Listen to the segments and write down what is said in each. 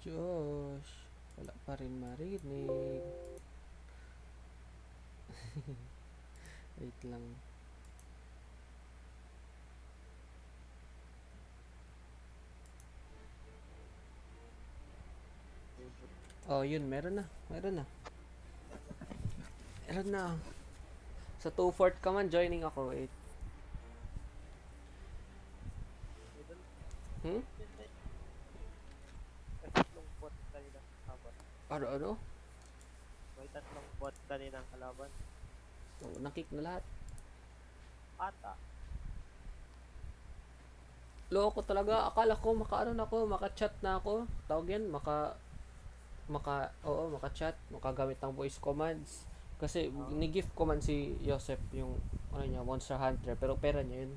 Diyos, wala pa rin marinig. Wait lang. Oh, yun, meron na. Meron na. Meron na. Sa 2-4 ka man, joining ako. Wait. Hmm? May tatlong bot kaninang kalaban. Ano? May tatlong bot kaninang kalaban. Oh, nakik na lahat. Ata. Loko talaga. Akala ko maka-ano na ako, maka-chat na ako. Tawag yan, maka-chat, makagamit ng voice commands. Kasi Oh. ni-gift ko man si Joseph yung ano niya, Monster Hunter, pero pera niya yun.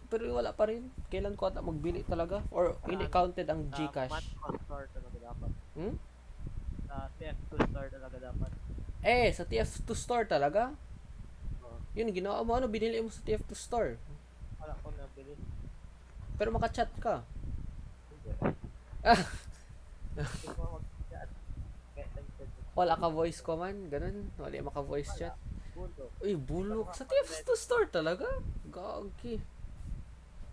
Pero wala pa rin. Kailan ko ata magbili talaga? Or Sa hindi ano? counted ang Sa Gcash? Matco store talaga dapat. Hmm? Sa TF2 store talaga dapat. Sa TF2 store talaga? Oh. Yun, ginawa mo ano, binili mo sa TF2 store. Wala ko nabili. Pero makachat ka. Hindi. Ah, Hindi ko mag-chat. Kaya nag-chat. wala ka voice command, ganun. Wala maka voice Wala. chat. Bulo. Uy, Hindi ka bulok. Sa TF2 makapag-medic. store talaga? Gagi.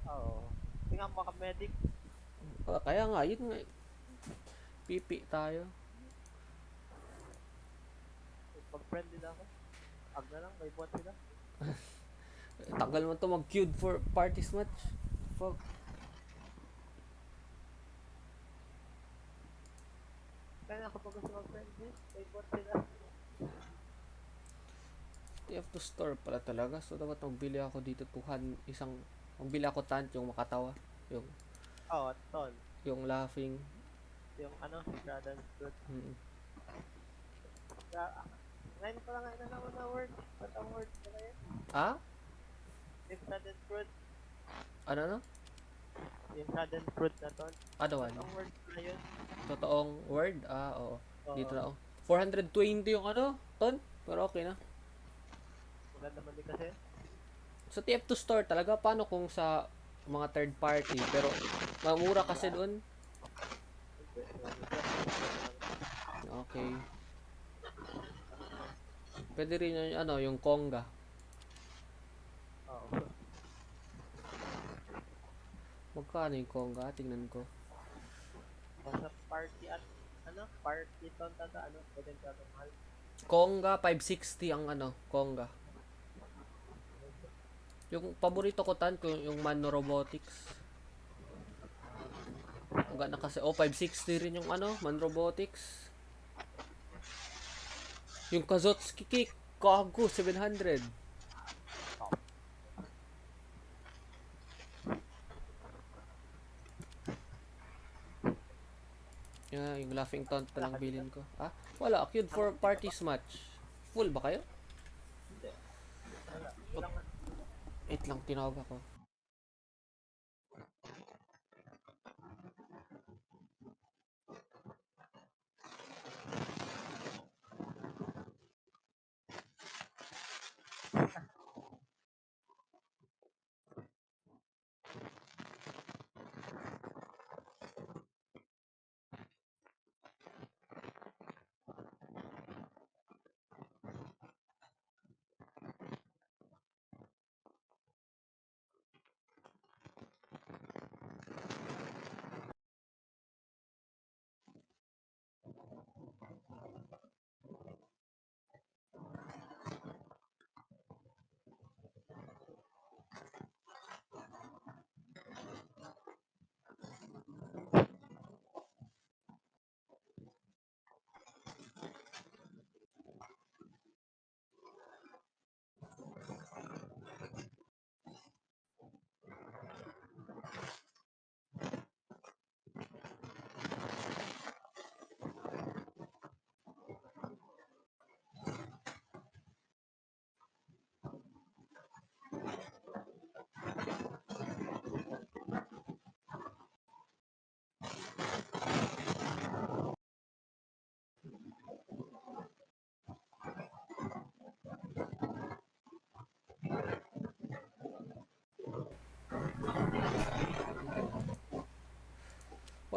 Oo. Hindi nga makamedic. Kaya nga, yun nga. Pipi tayo. Pag-friend din ako. Ag na lang, may bot sila. Tagal mo to mag-queued for parties match. Fuck. Kaya ako pag gusto mag-friend din, may bot sila. TF2 store pala talaga. So, dapat magbili ako dito magbili ako tant yung makatawa. Yung, Oo, tol. yung laughing. Yung ano, si Dragon Fruit. Mm. Ngayon ko lang nga inalaman na word. Ba't ang word pala yun? Ah? Yung sudden fruit. Ano? Yung sudden fruit na ton. Ano Ba't one? ang word pala yun? Totoong word? Oo. Dito Oo. na ako. 420 yung ano, ton? Pero okay na. Maganda man din kasi. Sa TF2 store talaga, paano kung sa mga third party? Pero, mamura kasi doon. Hindi. Okay. Pwede rin yung, ano, yung Konga. Oo. Magkano yung Konga? Tingnan ko. Basta party at ano? Party ton tata ano? Pwede ka mahal. Konga 560 ang ano, Konga. Yung paborito ko tan ko yung Mano Robotics. Ang gana kasi 560 rin yung ano, Man Robotics. Yung Kazotski Kick, kago 700. Oh. Yung Laughing Taunt pa Wala lang ka dito? bilin ko. Wala, queued Ako for dito ba? parties match. Full ba kayo? Hindi. Wala. Kailangan. Wait lang, tinawag ako.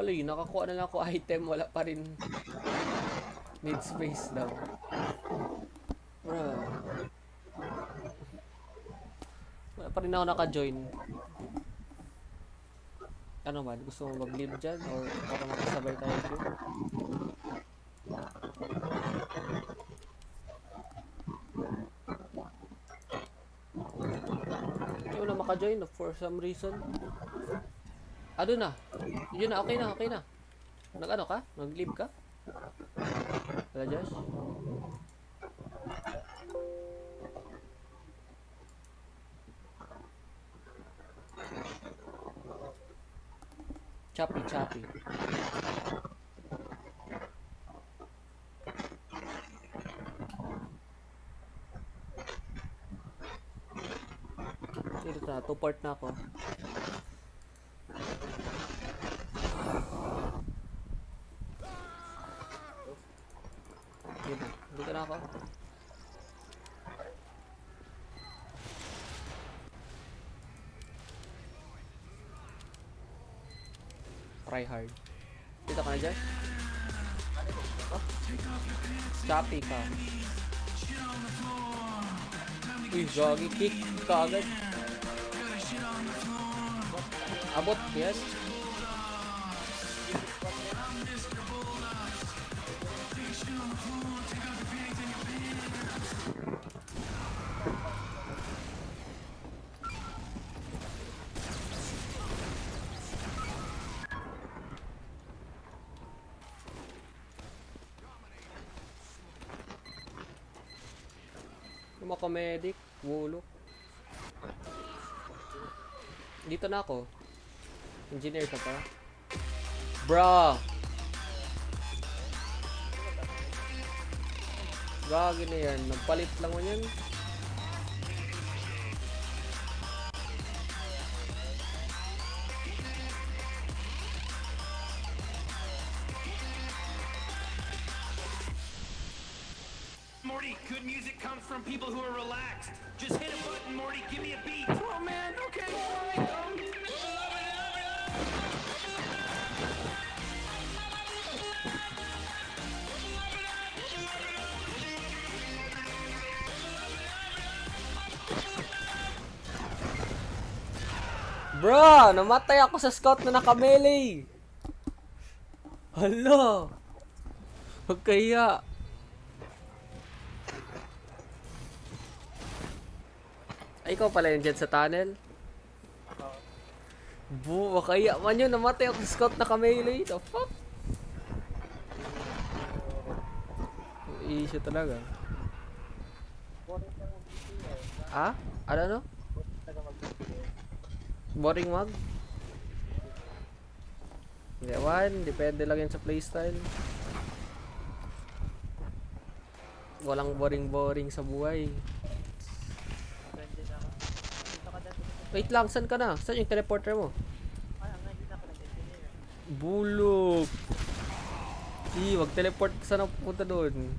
Tuloy, nakakuha na lang ako item, wala pa rin. Need space daw. Bro. Wala pa rin ako naka-join. Ano man, gusto mo mag-leave dyan? Or para makasabay tayo dyan? Hindi mo na maka-join for some reason. Ano na? Yun na, okay na, okay na. Nag-ano ka? Nag-leave ka? Wala, Josh? Choppy, choppy. Dito na, 2 part na ako. Dito na ako. Try hard. Dito ka na dyan? Oh. Choppy ka. Uy, jogi. Kick ka agad. Abot, yes. Yung mga medic, wulok. Dito na ako. Engineer ka pa. Bro! Gagi na yan. Nagpalit lang mo yan. Morty, good music comes from people who are relaxed. Just hit a button, Morty. Give me a beat. Oh man, okay. Bro! Namatay ako sa scout na naka-melee! Hala! Huwag kaya! Ay, ikaw pala yun dyan sa tunnel? Kaya man yun, namatay ako sa scout na naka-melee. The fuck? Issue talaga. Ah? Ano? Boring mag? Ewan, depende lang yan sa playstyle. Walang boring sa buhay. Wait lang, saan ka na? Saan yung teleporter mo? Bulok! Wag teleport, saan ako pupunta doon?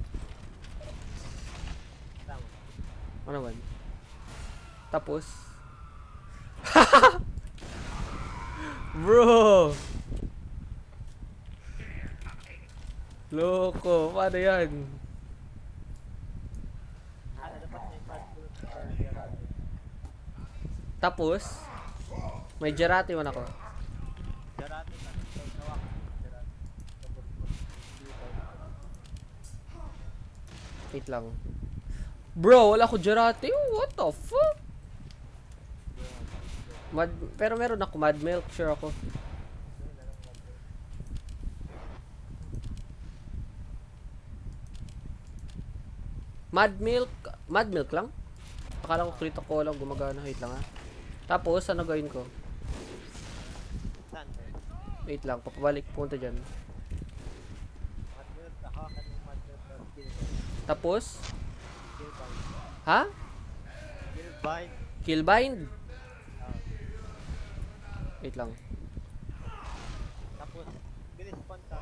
Ano man? Tapos? Bro! Loko, paano yan? Tapos, may Jarate man ako. Wait lang. Bro, wala ko Jarate. What the fuck? Pero meron ako Mad Milk, sure ako. Mad Milk lang? Akala ko Krito ko lang gumagana. Wait lang ha. Tapos, ano gawin ko? Wait lang, papabalik punta dyan. Tapos? Ha? Killbind? Wait lang. Tapos, bilis spawn ka.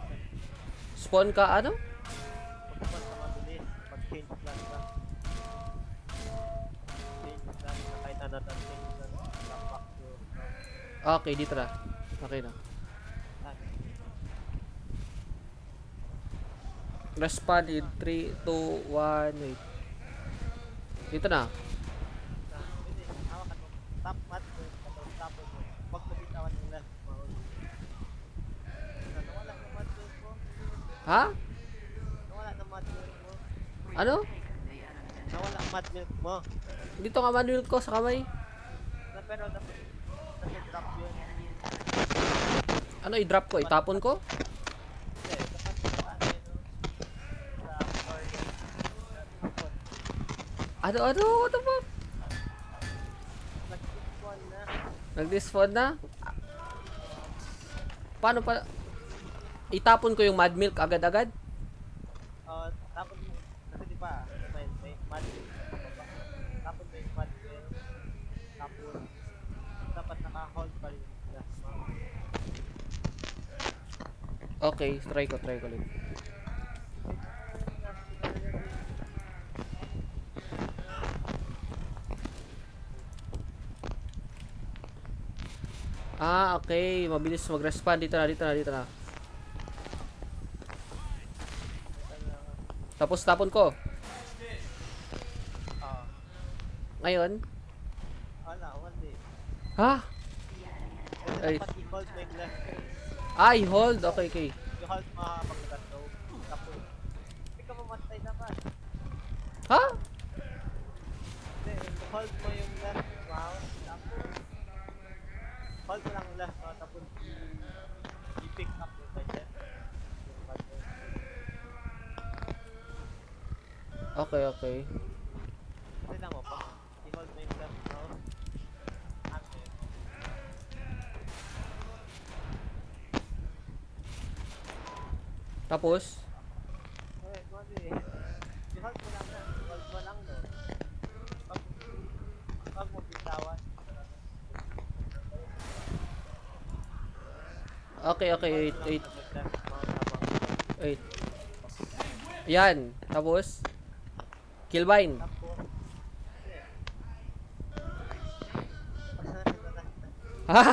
Spawn ka ano? Mag-spawn ka mabilis. Mag-change plan ka. Change plan na kahit another change plan. Back to... Okay, dito na. Okay na. Respawn in 3, 2, 1, wait. Dito na. Pwede, hawakan mo. Top mat mo, tapos tapon mo. Huwag mo bitawan yung left mouse. Nawala na mat milk mo. Ha? Nawala na mat milk mo. Ano? Nawala ang mat milk mo. Dito nga manual ko sa kamay. Pero dapat nasa drop yun. Ano i-drop ko? Itapon ko? Hindi, dapat sa ano yun, no? Sa floor yun. Tapos, Ano? What the fuck? nag-spawn na. Nag-despawn na? Paano pa? Itapon ko yung mad milk agad-agad? Tapos mo, kasi di ba, may mad milk sa baba. Tapos may mad milk. Tapos, dapat naka-hold pa rin yung last mouse. Okay, try ko ulit. Ah, okay. Mabilis mag-respond. Dito na. Tapos tapon ko. Ngayon? Wala, hindi. Ha? Kasi Ay. dapat i-hold mo yung left. Ay, hold. Okay. I-hold mo habang nag-go. Tapos, hindi ka mamatay naman. Ha? Hindi, hold mo yung left mouse. Tapos, hold mo lang yung left mouse. Tapos, i-pick up yung ganyan. Yung button. Okay. Kasi lang mo, pag i-hold mo yung left mouse, ano yun? Tapos? Okay, kasi, i-hold mo lang na. I-hold mo lang no. Pag mo bitawan. Okay. Wait. Left mouse habang Wait. Yan. Tapos? Killbine. tapos, Ha?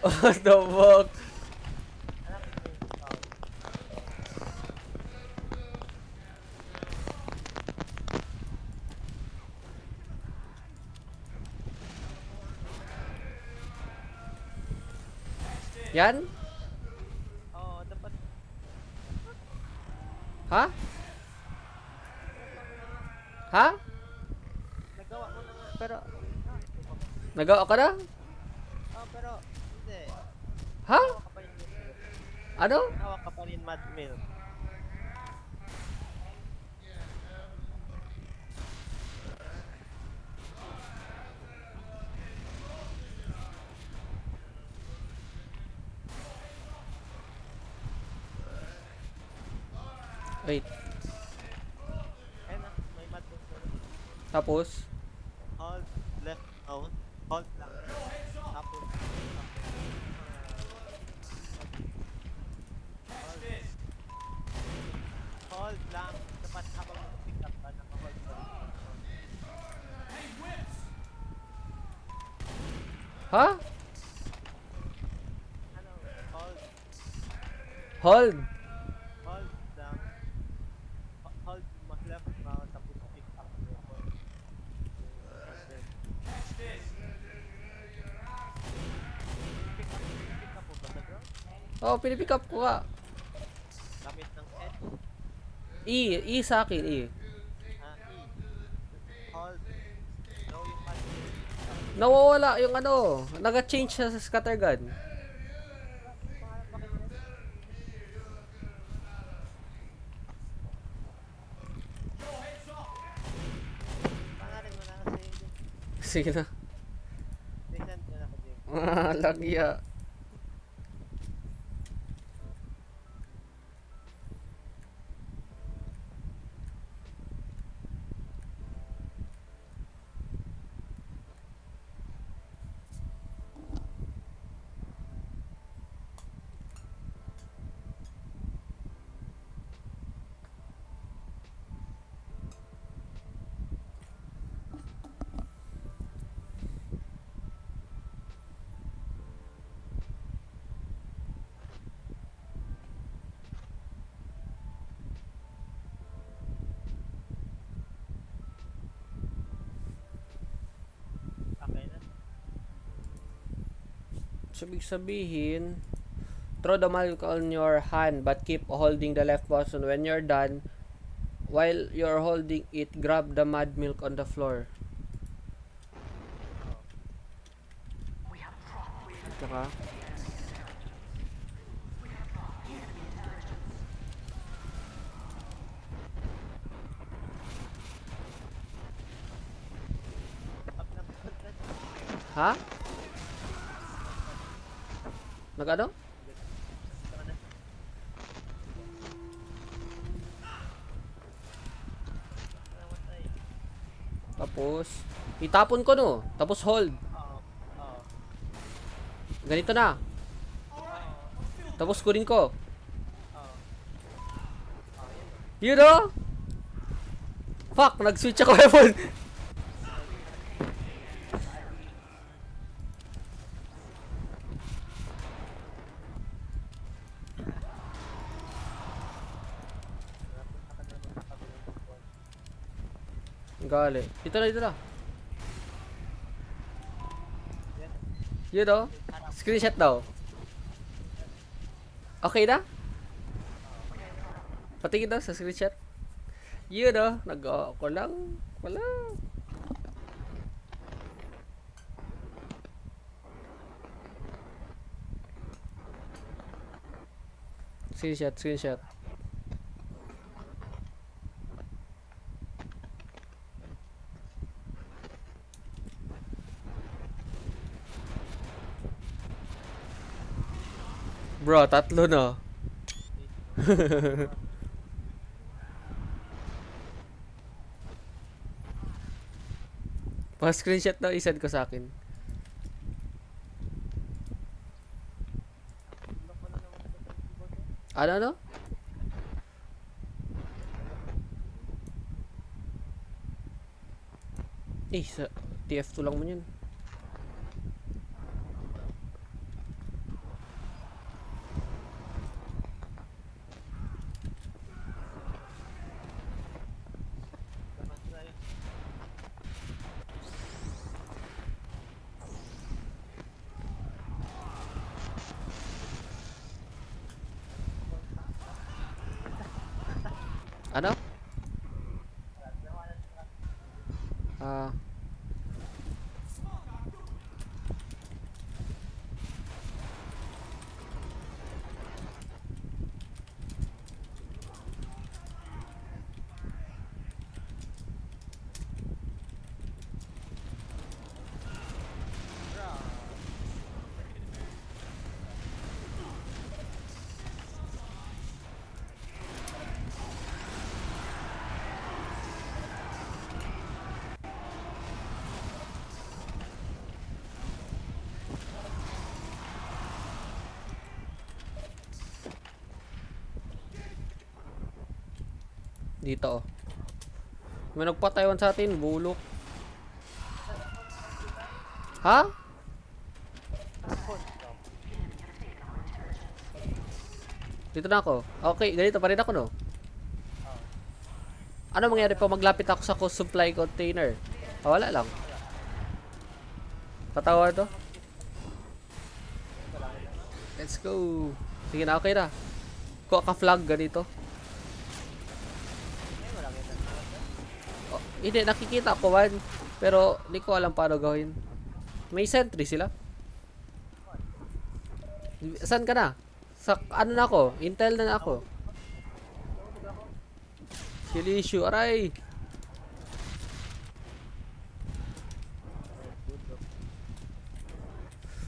What the fuck? Yan? Oo, dapat Ha? Ha? nagawa mo na nga. Pero, Nagawa ka na? pero, hindi. Ha? Nawa ka pa rin milk. Ano? Nawa ka pa rin mad milk. Wait. Ayun na, may mad milk na. Tapos? Hold, left, hold lang. Tapos, hold lang. Dapat habang mag-pick up ka, naka-hold ka rin. Ha? Ano, hold, Hold. hold lang. Hold, left mouse, tapos pick up mo. Pick up mo ba sa ground? Oh, pinipick up ko ka. Gamit ng edge. E sa akin, E. E. Hold. No, yung mad milk. Nawawala yung ano. Naga-change siya sa scattergun. Pangalan mo na kasi. Sige na. Listen mo na kasi. Lagya. So, ibig sabihin, throw the milk on your hand but keep holding the left button. When you're done, while you're holding it, grab the mud milk on the floor. Tsaka, Up na content. ha? Nag-ano? Gusto ka na. Namatay. Tapos, itapon ko no. Tapos hold. Oo. Oo. Ganito na. Tapos kunin ko. Oo. Yun o. Fuck, nag-switch ako weapon. Napunta ka naman sa kabilang bukod. Gali. Dito na, dito na. Yan. Yun o. Screenshot daw. Okay na? Patingin daw sa screenshot. Yun o. Nag-ako lang. Wala. Screenshot, screenshot. Bro, tatlo na. Pa-screenshot na isend ko sa akin. Lock mo na naman sa keyboard mo. Ano? Sa TF2 lang mo yun. Naman tayo. Ano? Ah. Dito oh. May nagpataywan sa atin, bulok. Ha? Dito na ako. Okay, ganito pa rin ako no. Ano mangyari pa maglapit ako sa supply container? Wala lang. Patawa to. Let's go. Sige na, okay na. Kuha ka flag ganito. Oh, hindi, nakikita ko man. Pero, hindi ko alam paano gawin. May sentry sila. Saan ka na? Sa, ano na ako? Intel na ako. Silisyo, aray!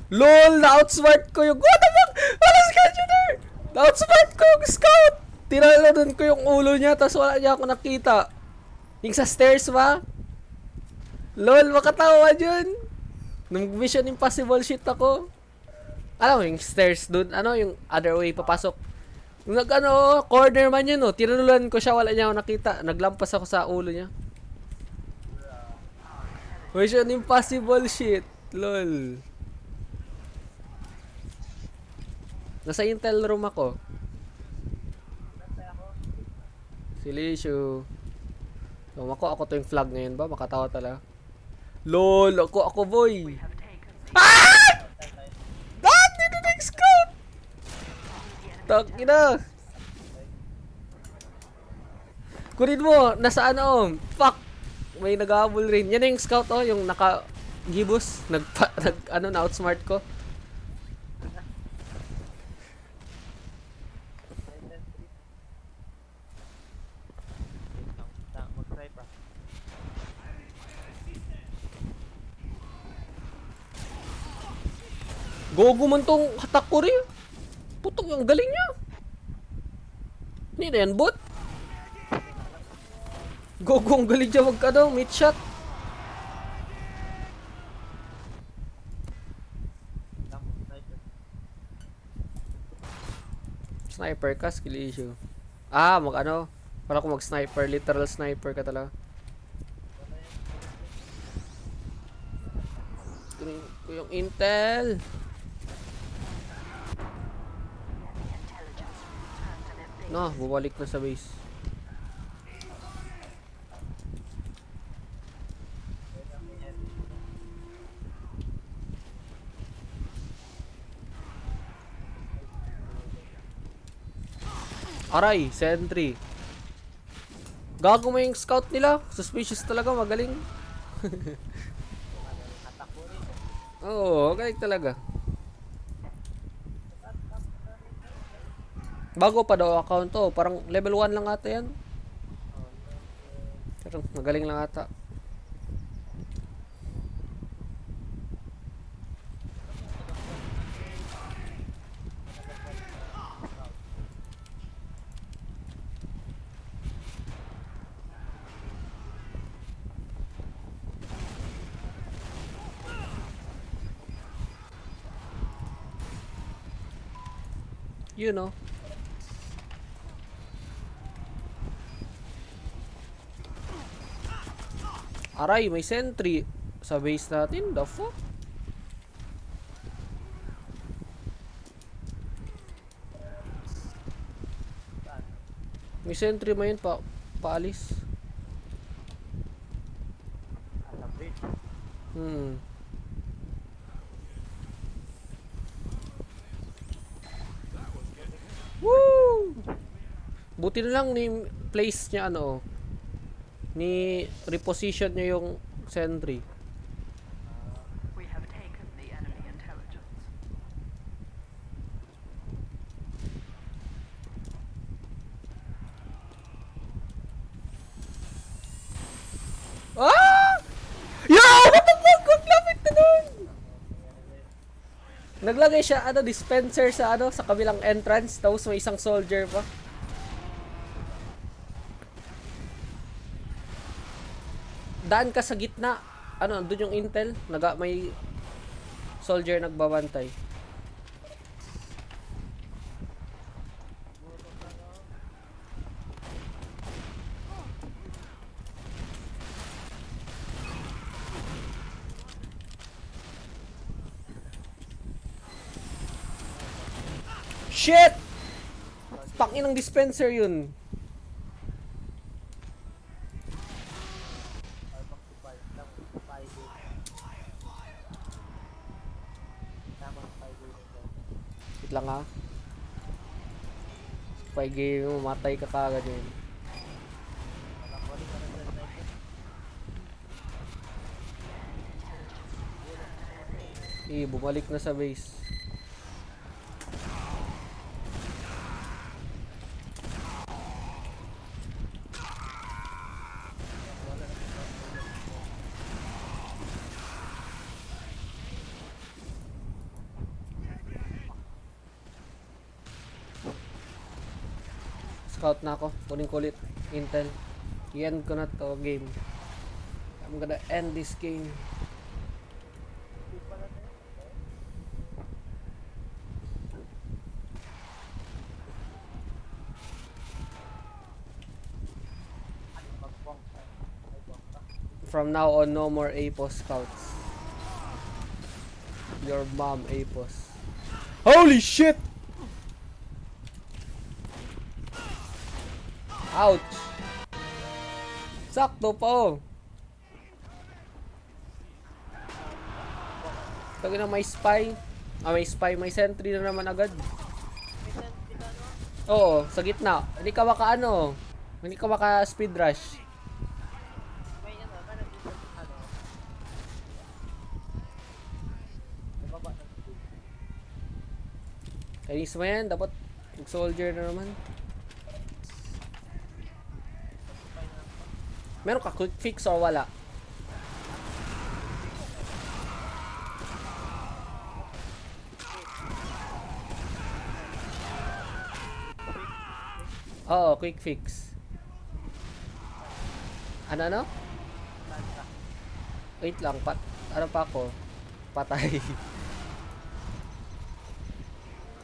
LOL! Na-outsmart ko yung... What the fuck? Wala scheduler! Na-outsmart ko yung scout! Tinaladan ko yung ulo niya, tapos wala niya ako nakita. Yung sa stairs ba? LOL, makatawa dyan! Nung Mission Impossible shit ako. Alam mo yung stairs dun, ano, yung other way papasok. Nung nag-ano, corner man yun, oh. Tinanulan ko siya, wala niya ako nakita. Naglampas ako sa ulo niya. Mission Impossible shit. LOL. Nasa Intel room ako. Silisyo. So, ako to yung flag ngayon ba? Makatawa talaga. LOL, ako boy. Ah! What? Takina. Kunin mo, nasa ano? Fuck. May naghahabol rin. Yan yung scout oh, yung naka gibus, na outsmart ko. Mag-try pa. Gogo man tong hatak ko rin. Putong yung galing niya. Hindi na yan, bot. Gogo ang galing niya mid shot. Sniper ka, skill issue. Ah, para ko mag-sniper, literal sniper ka talaga. Kunin ko yung intel. No, bumalik na sa base. Aray, sentry. Gago mo yung scout nila. Suspicious talaga, magaling. Oo, galing talaga. Bago pa daw account to. Parang level 1 lang ata yan. Pero magaling lang ata. You know. Aray, may sentry sa base natin. The fuck? May sentry mo yun paalis. Sa bridge. Woo! Buti na lang ni place niya ni reposition niya yung sentry. We have taken the enemy intelligence. Ah! Yo! What the fuck? Ang lapit na nun! Naglagay siya dispenser sa sa kabilang entrance, tapos may isang soldier pa. Daan ka sa gitna. Doon yung intel. May soldier nagbabantay. Shit! Tangin ng dispenser yun. Wait lang ha. Spy game mo, matay ka kagad yun. Bumalik na sa base. Scout na ako. Kunin ko ulit. Intel. I-end ko na to game. I'm gonna end this game. From now on, no more APOS scouts. Your mom APOS. Holy shit! Ouch! Sakto pa oh. Tagi na may spy. May spy. May sentry na naman agad. May sentry ka Oo, sa gitna. Hindi ka maka ano. Hindi ka maka speed rush. May ano, meron dito, ano, sa baba ng school. Kainis mo yan. Dapat mag-soldier na naman. Meron ka quick fix o wala? Oo, quick fix. Ano? Wait lang, ano pa ako? Patay.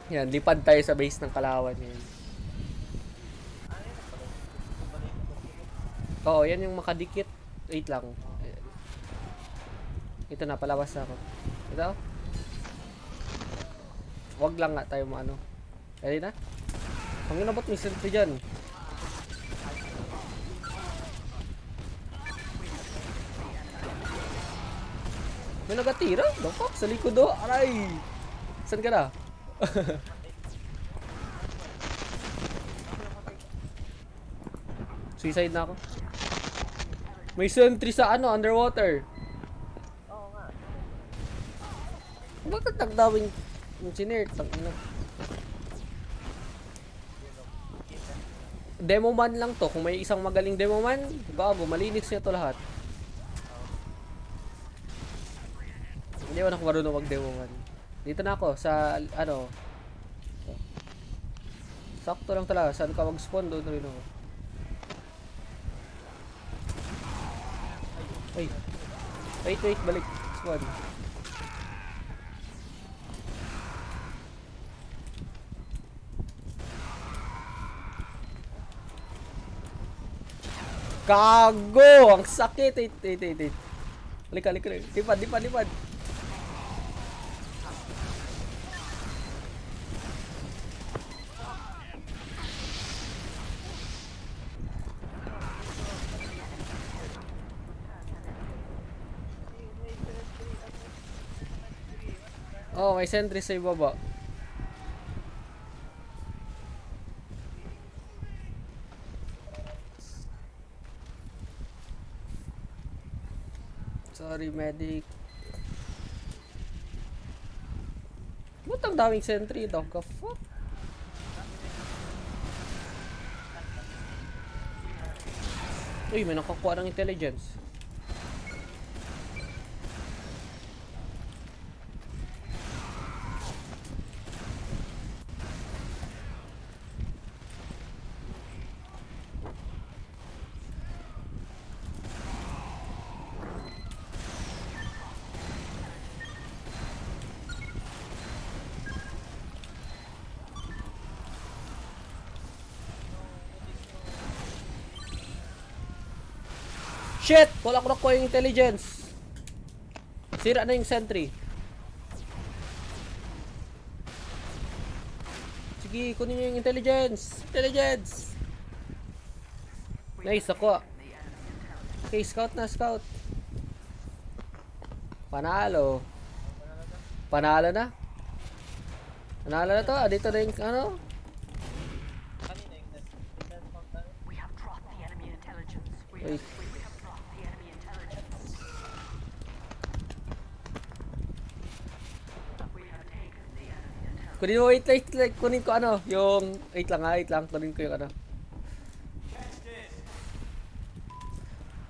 Yan, lipad tayo sa base ng kalawan yun. Oo, yan yung makadikit. Wait lang. Ito na, palabas na ako. Ito? Wag lang nga tayo ano. Ready na? Ang inabot may sentry dyan. May nagatira? The fuck? Sa likod do? Aray! Saan ka na? Suicide na ako. May sentry sa ano, underwater. Oo nga. Bakit nagdawing engineer? Tangina. Demo man lang to. Kung may isang magaling demo man, gago, malinis niya to lahat. Hindi man ako marunong mag-demo man. Dito na ako sa ano. Sakto lang talaga. Saan ka mag-spawn, doon rin ako. Ay. Wait, balik. Spawn. Gago! Ang sakit! Wait. Halika. Lipad. Oh, may sentry sa ibaba. Sorry, medic. Ba't ang daming sentry? Dog ka fuck? Uy, may nakakuha ng intelligence. Shit! Wala ko nakuha yung intelligence. Sira na yung sentry. Sige, kunin nyo yung intelligence. Nice, ako. Okay, scout na. Panalo na to. Dito na yung ano. Kanina yung net from tayo. We have dropped the enemy intelligence. We Wait. have dropped the enemy intelligence. We have taken the enemy intelligence. Kunin mo, wait, kunin ko ano. Yung, wait lang. Kunin ko yung ano.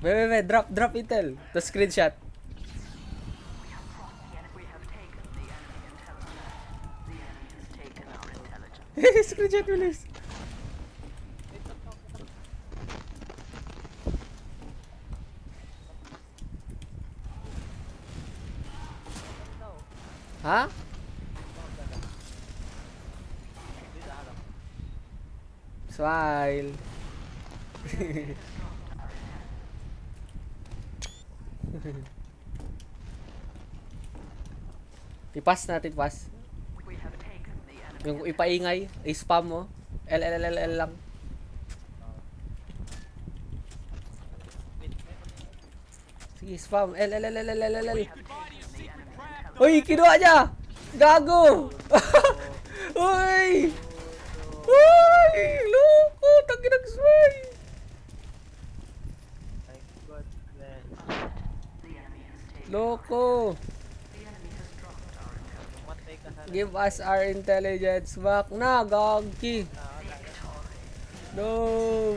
Wait, drop intel. The screenshot. We have taken the enemy intelligence. The enemy has taken our intelligence. Screenshot bilis. Ha? Smile. Ipas natin, pas. We have taken the enemy. Yung ipaingay, i-spam mo. L lang. Sige, spam. L. Uy, kinuha niya! Gago! Uy! Uy! Give us our intelligence back na, gagi. Wala na. No,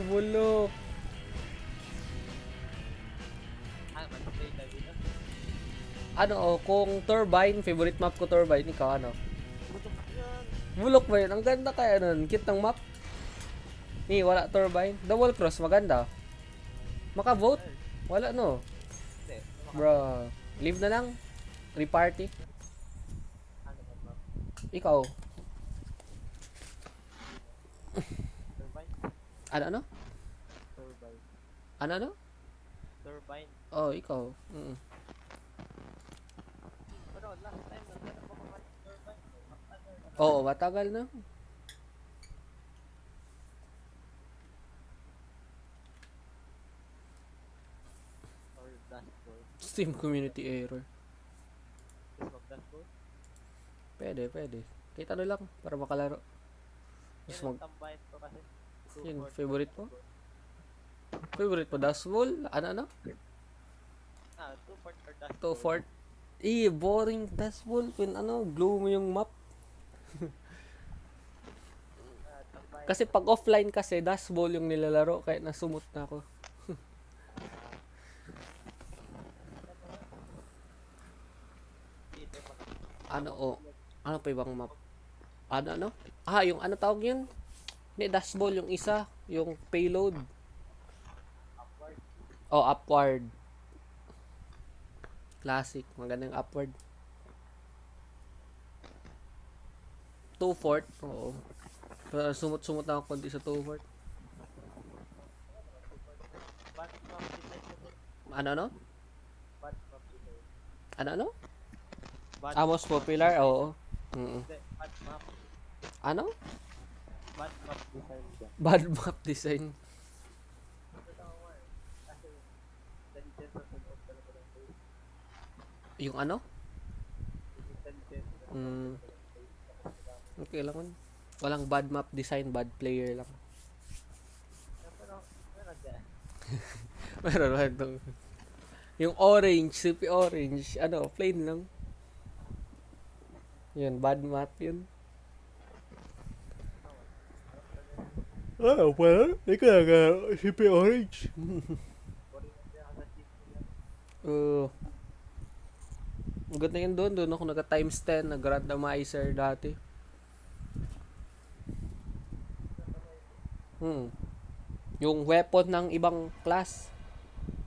bulok. Mag-stay na dito. Ano, oh, kung turbine, favorite map ko turbine, ikaw ano? Butok yan. Bulok ba yun? Ang ganda kaya nun. Cute ng map. Wala turbine. Double cross, maganda. Maka-vote? Wala no. Hindi. Bro, leave na lang. Reparty. Ano ba map? Ikaw. Turbine? Ano? Turbine. Ano? Turbine. Oh, ikaw. Pero last time, nagkano ko mga turbine. Oo, matagal na. Or dashboard. Steam community error. Is mag-dashboard? Pwede. Kita na lang para makalaro. Mas Yan mag... ang tambayan ko kasi. Yun, 2-4 favorite mo? dashboard. Favorite mo, Dashball? Ano? 2-4 or dashboard. To fort. Boring Dashball. When glue mo yung map. Tambayan. Kasi pag offline kasi, Dashball yung nilalaro. Kaya nasumot na ako. Dito mag- Ano pa ibang map? Ano? Yung ano tawag yun? Hindi, Dashball yung isa. Yung payload. upward. Oh, upward. Classic. Magandang upward. 2-fort. Oo. Pero sumot-sumot na ako konti sa 2-fort. Bad map design kasi. Ano? Bad map design. Ano? Bad Most popular? Oo. Hindi, bad map. Ano? Bad map design siya. Bad map design. Kasi, intelligence sa sunod talaga ng base. Yung ano? Intelligence sa Mm, okay lang man. Walang bad map design, bad player lang. Pero, meron dyan. Meron. Yung orange, CP orange, plain lang. Yun, bad map yun. Well, ikaw lang, CP orange. Boring na siya sa cheat nila. Ang ganda yun doon ako nagka times 10, nag-randomizer dati. Yung weapon ng ibang class,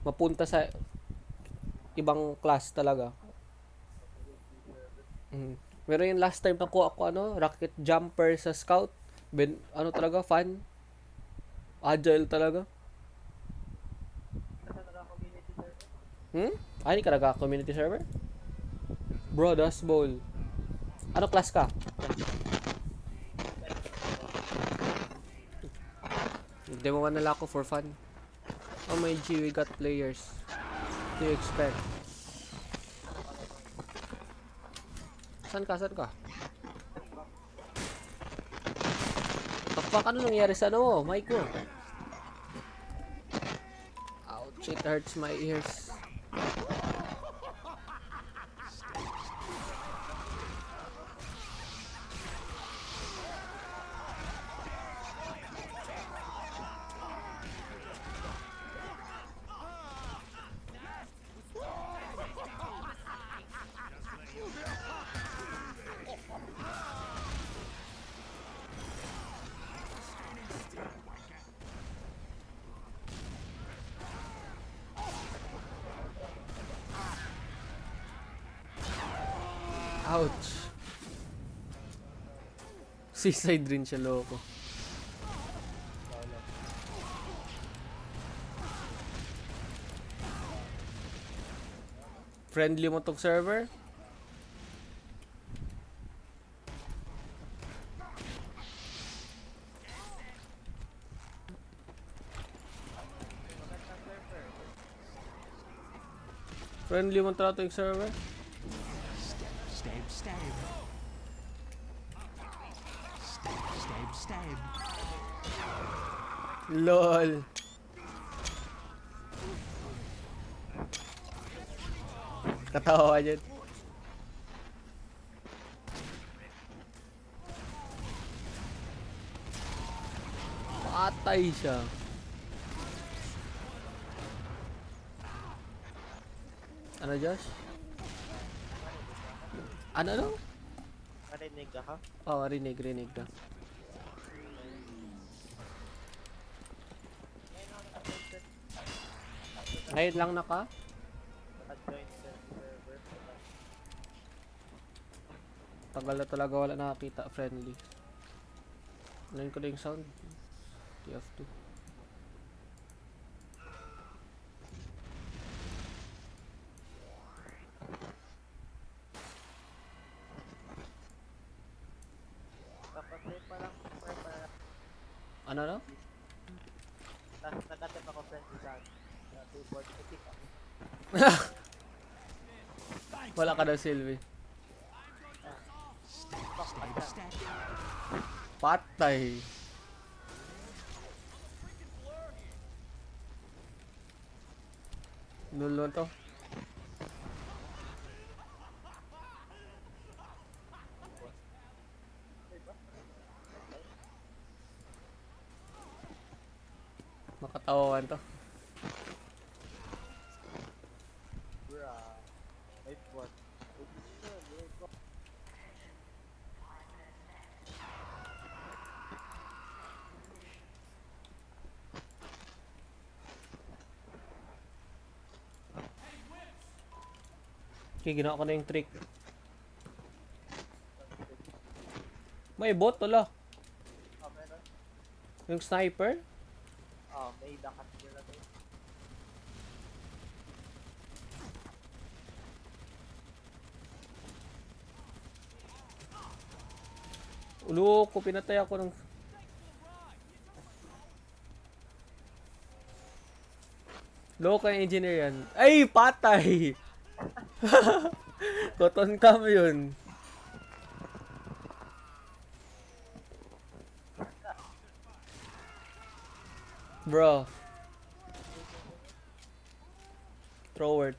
mapunta sa ibang class talaga. Pero yung last time nakuha ko rocket jumper sa scout. Talaga, fun. Agile talaga. Kasi naka-community server. Hindi ka nagka-community server? Bro, Dashball. Ano class ka? Demo ka nila ako for fun. Oh my G, we got players. What do you expect? Saan ka? Fuck, ano nangyari sa mic ko? Ouch, it hurts my ears. Ouch. Seaside rin siya, loko. Friendly mo tong server? Friendly mo trato yung server? Stab, stab. Stab, stab. LOL. Katawa ka dyan. Patay siya. Ano, Josh? Ano, no? Marinig ka ha? Oh, rinig na. Ngayon lang naka? Naka-join sa server. Tagal na talaga wala nakakita. Friendly. Ano ko na yung sound? TF2. Tapos eh, parang Ano, no? tapos nag-attempt ako friendly sa keyboard. Epic ako. Wala ka daw, Sylvie. Stab, stab. Patay. Nulo to. Makatawan to. Bruh. Wait, what? Okay, ginawa ko na yung trick. May bot, wala. Oh, meron? Yung sniper. Oh, may dakat nila to. Ulo ko, pinatay ako ng... Local engineer yan. Ay, patay! Cotton cam yun. Bro. Thrower.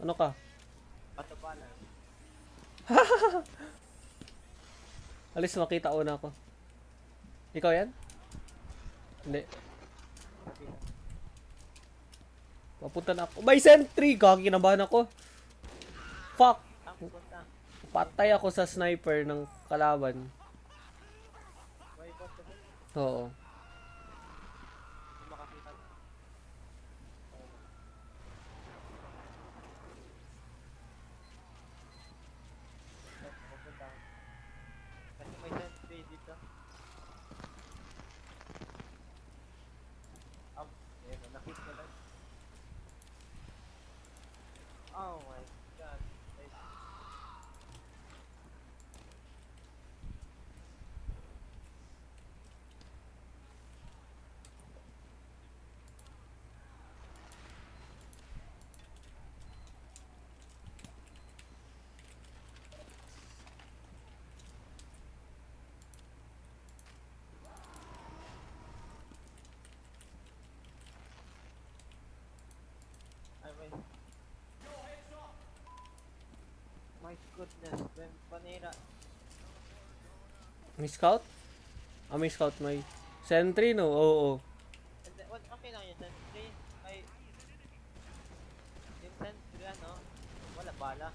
Ano ka? Bato pala. Alis, makita una ako. Ikaw yan? Hindi. Papunta na ako. May sentry! Kakinabahan ako. Fuck! Ang punta. Patay ako sa sniper ng kalaban. May bot kasi. Oo. Hindi makakita. Pupunta. Kasi may sentry dito. Ayun, nakit ko lang. Oh my god. Nice. Ay, wait. My goodness, Ben Panera. May scout? Ah, may scout. May sentry, no? Oo. And then, okay lang yun, sentry. May... Yung sentry, ano? Wala bala.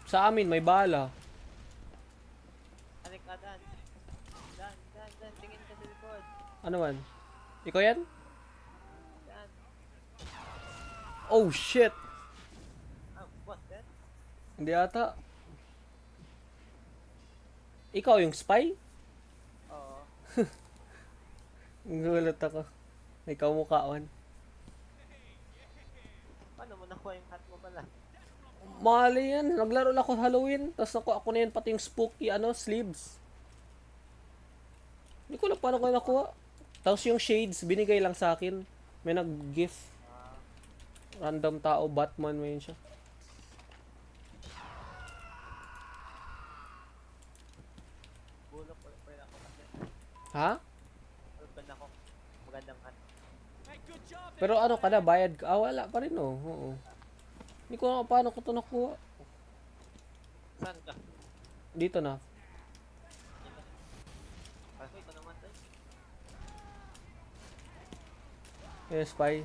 Sa amin, may bala. Alik ka, Dan. Dan, tingin ka sa likod. Ano man? Ikaw yan? Dan. Oh, shit! What, Dan? Hindi ata. Ikaw yung spy? Oo. Gulat ako. May kamukhaan. Paano mo nakuha yung hat mo pala? Mali yan. Naglaro lang ako Halloween. Tapos nakuha ako na yan pati yung spooky sleeves. Hindi ko lang paano ko nakuha. Tapos yung shades, binigay lang sa akin. May nag-gift. Random tao, Batman, may yun siya. Bulok, open ako kasi. Ha? Open ako. Magandang hat. Pero ano ka na, bayad ka? Ah, wala pa rin oh. Oo. Hindi ko na paano ko to nakuha. Saan ka? Dito na. Kasi ito naman tayo. Yes, spy.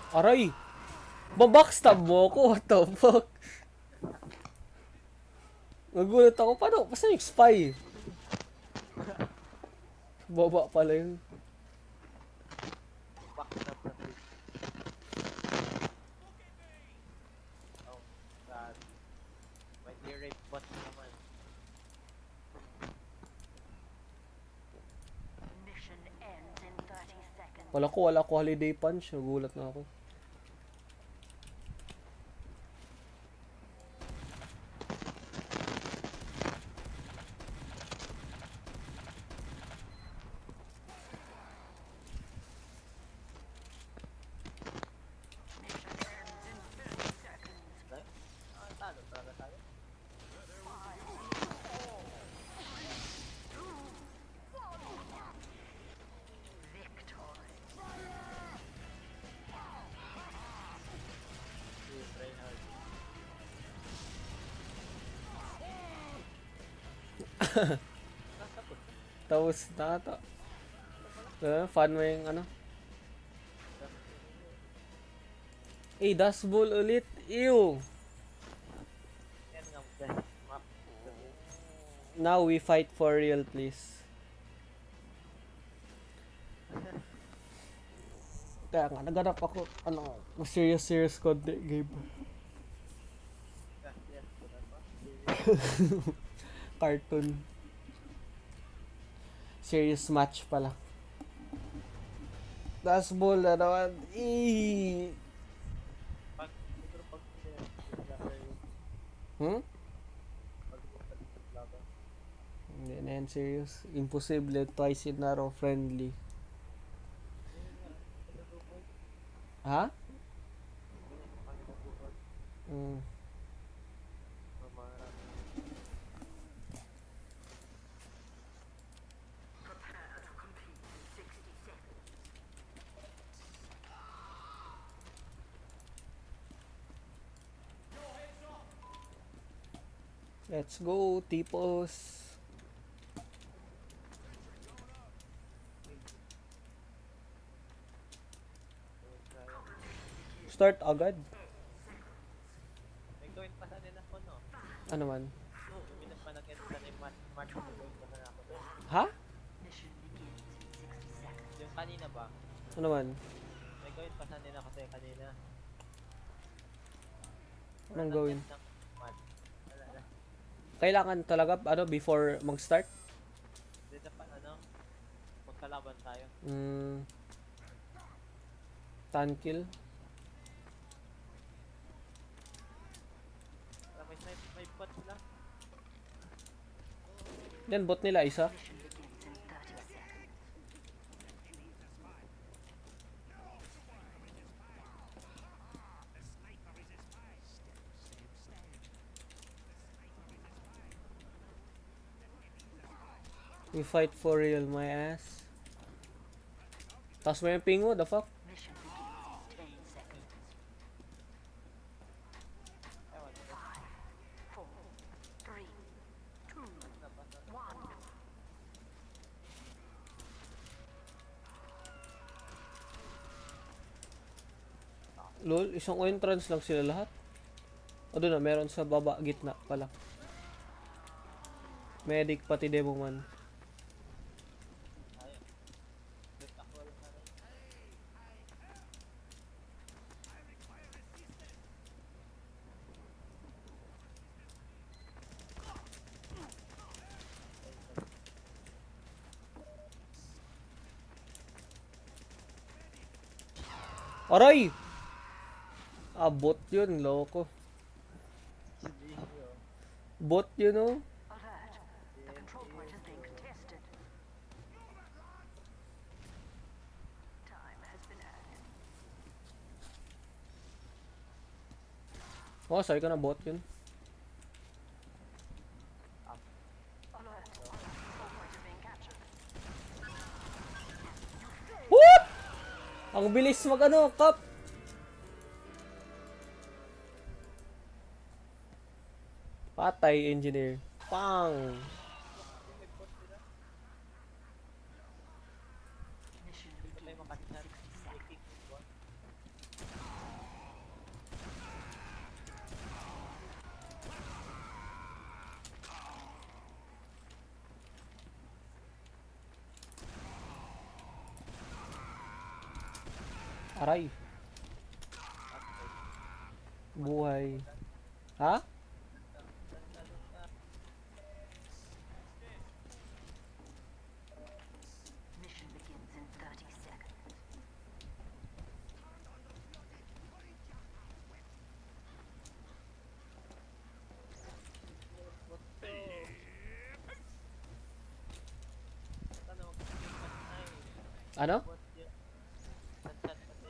Aray! Babackstab mo ako, what the fuck? Nagulat ako, paano? Basta yung spy? Baba pala yun. Back na pati. Oh, God. May rape bot naman. Mission ends in 30 seconds. Wala ko holiday punch. Nagulat na ako. Mission ends in 30 seconds. Talo talaga tayo. Victory. Try hard. Nasapot. Tapos na ata. Fun mo yung ano? Eh, dust ball ulit. Ew! Yan nga guys. Map. Now we fight for real, please. Kaya nga, naganap ako, ano, serious content game. Yes, wala pa. Cartoon. Serious match pala. Dust ball na naman. Eee! Pag, siguro pag Hmm? pag laban. Hindi na yan serious. Imposible. Twice in a row friendly. Ha? Mm. Prepare to compete in 60 seconds. Let's go, tipos. Start agad. May gawin pa sa nila ko, no? Ano man? Minus pa nag-end sa na yung match may gawin pa sana ako doon. Ha? Mission begins in 60 seconds. Yung kanina ba? Ano man? May gawin pa sa nila kasi kanina. Anong gawin? Nag-end ng match. Wala na. Kailangan talaga, ano, before mag-start? Dito pa, ano? Magkalaban tayo. Tan kill. May bot sila. Yan, bot nila isa. Mission begins in 30 seconds. We fight for real, my ass. Tapos may pingo, the fuck? Mission begins in 10 seconds. Ewan. 5, 4, 3, 2, 1. Lol, isang entrance lang sila lahat. O doon na, meron sa baba, gitna pala. Medic pati demo man. Ayun. Wait, ako lang na rin. Aray! Bot yun, loko. Sige, yo. Bot yun, oh. Alert. The control point is being contested. Time has been added. Oh, sorry ka na bot yun. Alert. All points are being captured. What? Ang bilis mag Kap. Patay, engineer. Pang! Mission Hindi ko tayo begins makasya. in 60 seconds. Kick yung bot. Aray. Buhay. Ha? Mission begins in 30 seconds. Bot to. Ano, kick at ay. Ano? Bot yun. Chat-chat kasi.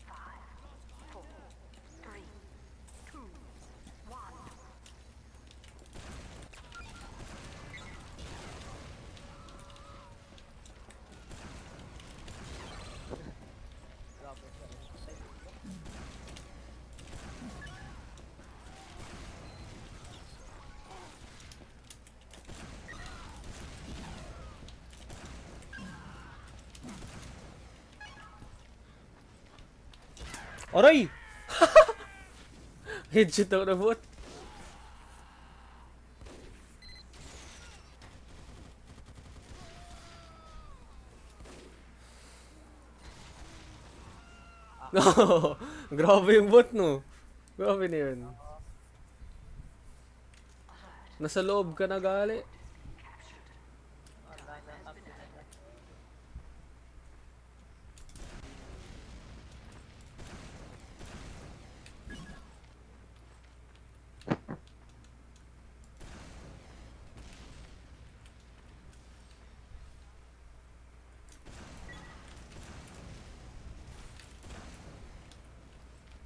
Five, four, three, two, one. Grabe siya. Ay, Aray! Headshot ako na bot. Grabe yung bot, no? Grabe na yun. Nasa loob ka na gali. wala na tapos na.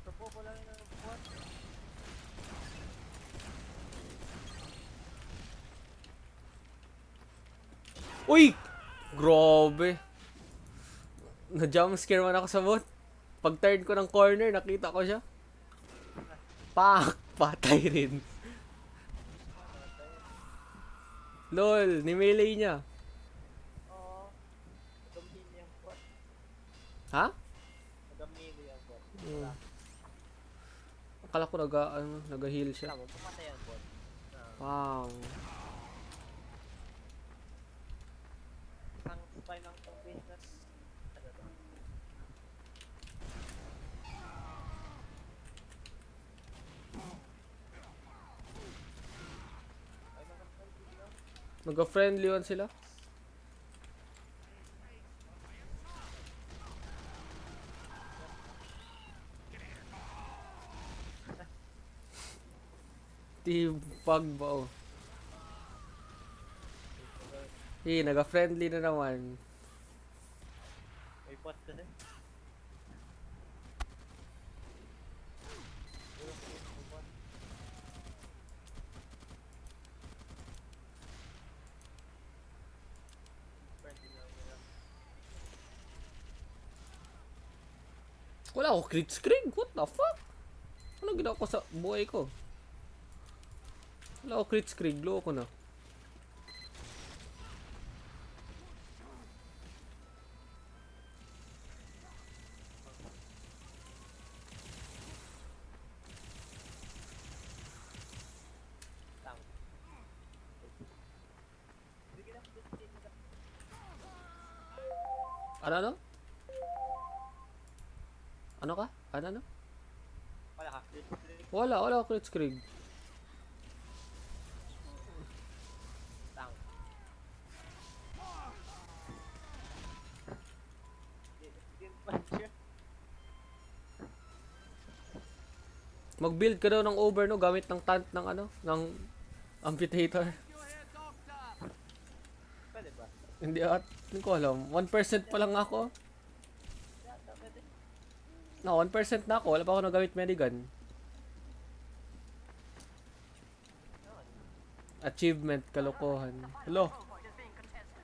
Tapo ko lang yung bot. Uy! Grabe. Na-jumpscare man ako sa bot. Pag turn ko ng corner, nakita ko siya. Pak! Patay rin. Lol, ni-melee niya. Oo. Nagamili yung bot. Ha? Nagamili yung bot. Hmm. Akala ko naga-heal siya. Tama, pumatay ang bot. Wow. Isang spy lang itong business. Ano to? Ay, nakapal dito. Naga-friendly one sila. Tipag ba oh. Naga-friendly na naman. May bot na rin. Wala ako crit screen. What the fuck? Ano ginawa ko sa buhay ko? Wala ako crit screen. Glow ko na. Ano? Ano ka? Ano? Wala ka. Wala ako crit screen. Tang. Din pa siya. Mag-build ka daw ng over no gamit ng tant ng ng amputator. Pwede ba? Hindi ko alam. 1% pa lang ako. Yata, pwede. No, 1% na ako. Wala pa ako nagamit medigun. Yun. Achievement, kalokohan. Hello. Point is being contested.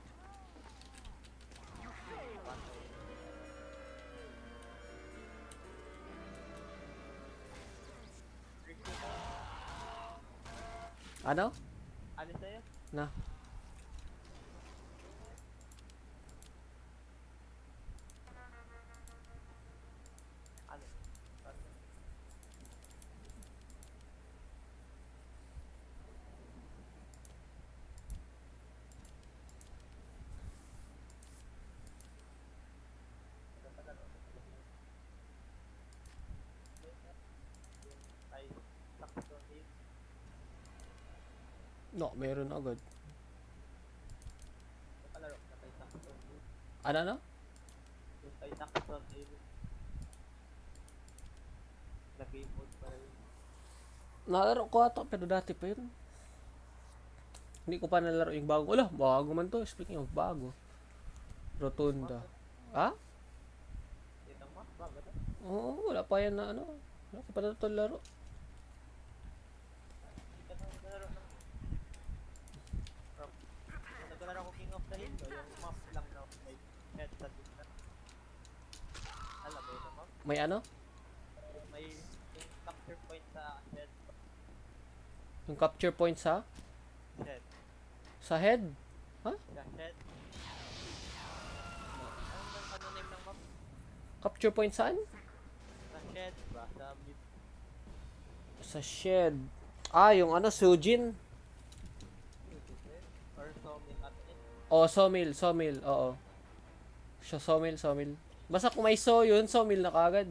Ano? Ano sa'yo? Na. Ano? Ay, sakto din. No, meron agad. Nakalaro na kay sakto din. Ano? Yung kay sakto din. Na-game mode pa rin. Nalaro ko ata, pero dati pa yun. Hindi ko pa nalaro yung bago. Wala, bago man to. Speaking of bago. Rotunda. Ha? Yun ang map, bago na. Oo, wala pa yan na ano. Wala ko pa na ito laro. Hindi ka na naglalaro ng... Nung naglalaro ko King of the Hill, no, yung map lang na may head sa gitna. Alam mo yun ang map? May ano? Yung may yung capture point sa head. Yung capture point sa? Head. Sa head? Sa head. Ano name ng map? Capture point saan? Sa shed ba? Sa mid. Sa shed. Ah, yung ano, Sujin. Or sawmill at it. Oh, sawmill. Oo. Siya, sawmill. Basta kung may saw yun, sawmill na kagad.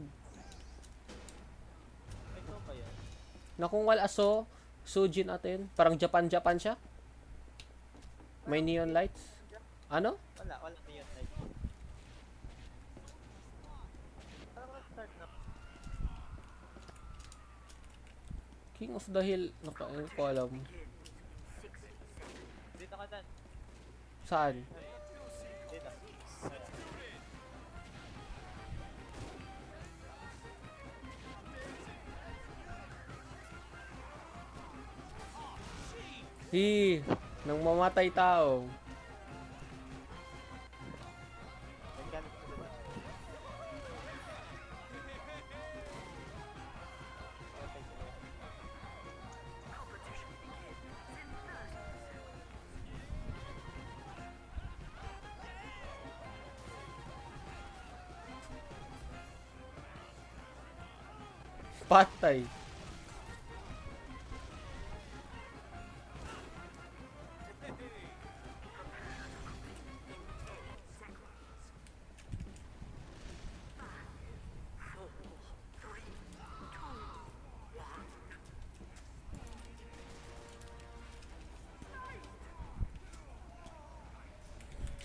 May saw ba yun? Na kung wala saw, Sujin atin. Parang Japan siya. May neon lights. Ano? Wala na yun. Like. Parang start na. King of the Hill. Hindi ko alam. Dito ka dan. Saan? Dito. Nang mamatay tao. Naggalit ko dito. Okay, sige. Competition begins in 30 seconds. Patay.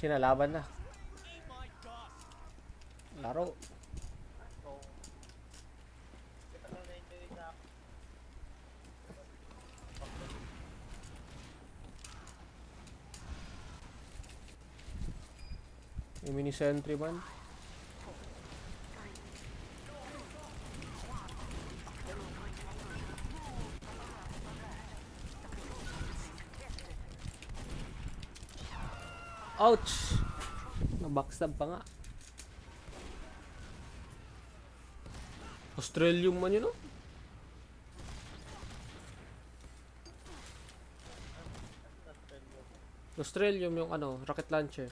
Sinalaban na. Laro. So, ito lang na-enjoy sa Yung mini sentry man. Ouch! Nabackstab pa nga. Australium man yun, no? Australium yung ano, rocket launcher.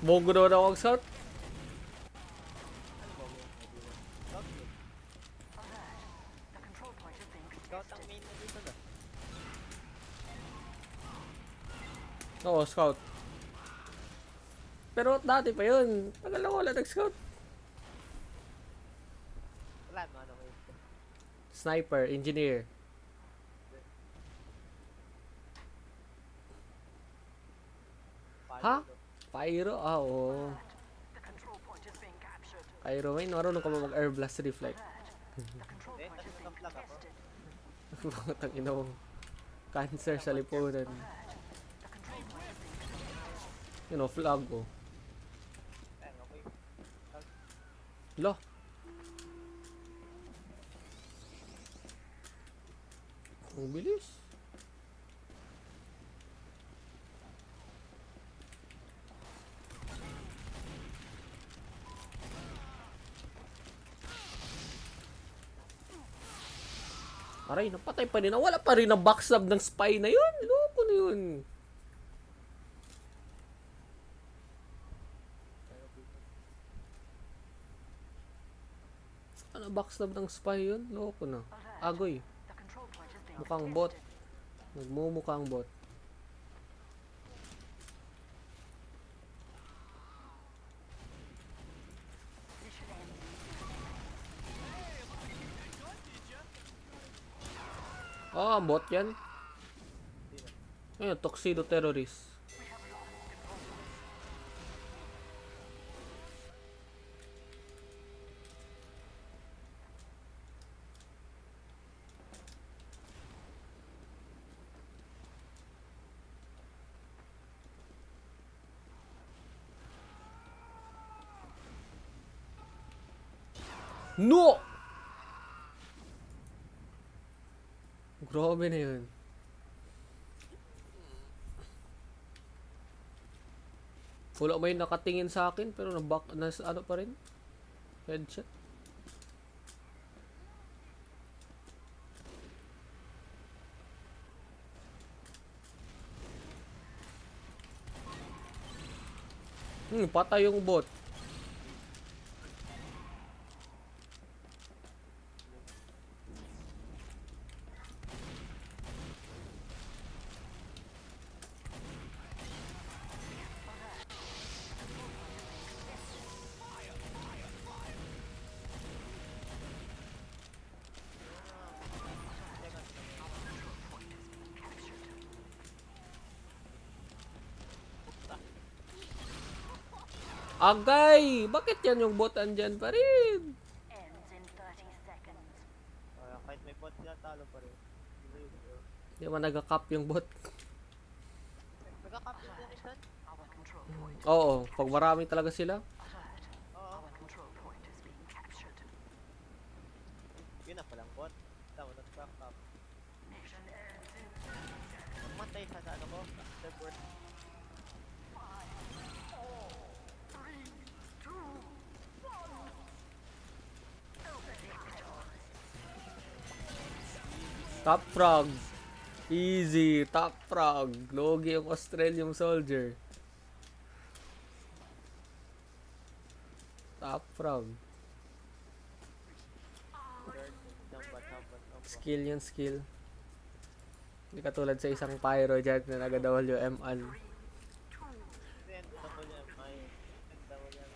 Bogo naman ako ang shot. The control point is being scout ang main na dito na. Oo, scout. Pero dati pa yun. Tagal na wala nag-scout. Wala no, ano kayo. Sniper, engineer. Ha? Pyro? Ah, oo. The control point is being captured. Pyro, may marunong ka ba mag-air blast reflect? The control Hindi, point is being nagtatamplak ako. contested. Pangutang ina mo. Cancer sa lipunan. The control point is being contested. You know, flag ko. Kaya nga ko Lo. Ang bilis. Aray, napatay pa rin. Wala pa rin ang backstab ng spy na yun. Loko na yun. Ano backstab ng spy yun? Loko na. Agoy. The control point is being Mukhang bot. contested. Nagmumukhang bot. Mission ends. Ah, bot yan. Ayun, tuxedo terrorist. No! Grabe na yun. Wala may nakatingin sa akin pero ano pa rin? Headshot. Patay yung bot. Agay! Bakit yan yung bot andyan pa rin? Ends in 30 seconds. kahit may bot sila, talo pa rin. Di ba nagka-cap yung bot? Nagka-capture din minsan? Our control point. Oo, pag marami talaga sila. Alert. Oo. Our control point is being captured. Yun na palang bot. Tama, nag-crack up. Mission ends in Magmantay sa ano ko, server. 3, 2, 1. Top frog. Easy, top frog. Logi yung Australian soldier. Top frog. Skill yun, skill. Hindi katulad sa isang pyro dyan na naga-WM-an. Then, double niya, may double niya.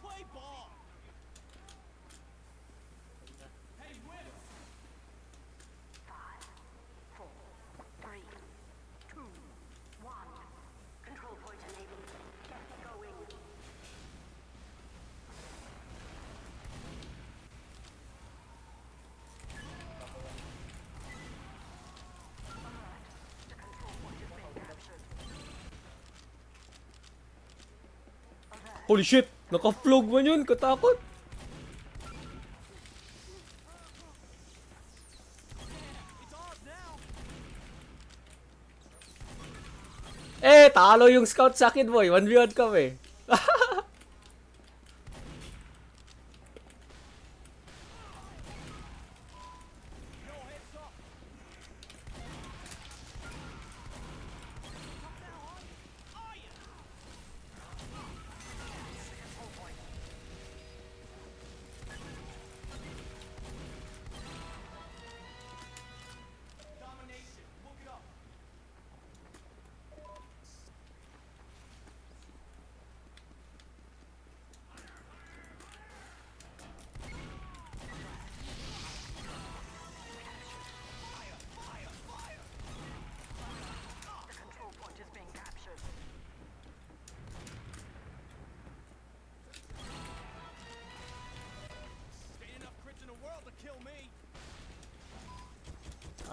Play ball. 4, 3, 2, 1. Control point enabled. Get going. The control point is being captured. Holy shit! Naka-flog man yun, katakot! Eh, talo yung scout sa akin, boy. 1v1 kami.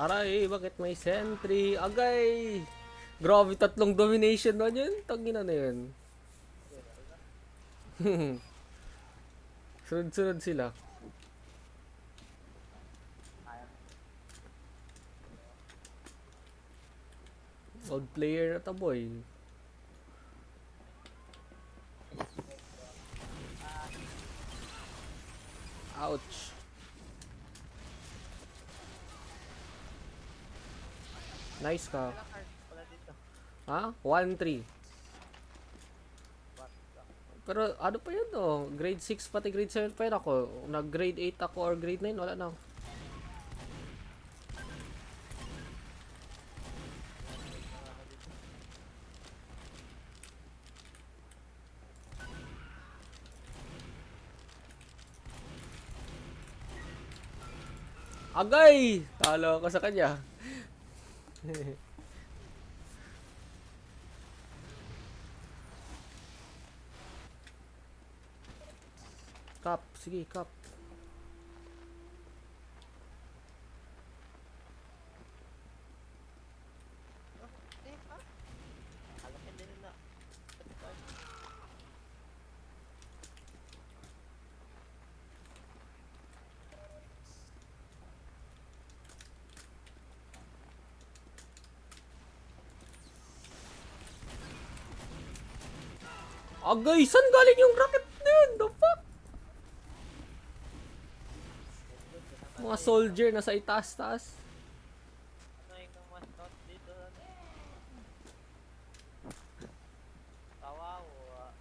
Aray, bakit may sentry? Agay! Grabe, 3 domination na yun. Tangina na yun. Sunod-sunod sila. Old player na to, boy. Ouch. Nice ka. Ilang cards pala dito? Ha? 1-3. What the? Pero ano pa yun oh? Grade 6 pati grade 7 pa yun ako. Nag grade 8 ako or grade 9, wala na. Agay! Talo ako sa kanya. Cup, sige, cup. Oh, eh, ah? Alam ka din na. Agay, saan galing yung rocket na yun? The fuck? Mga soldier na sa itaas-taas. Ano yung mascot dito? Kawawa.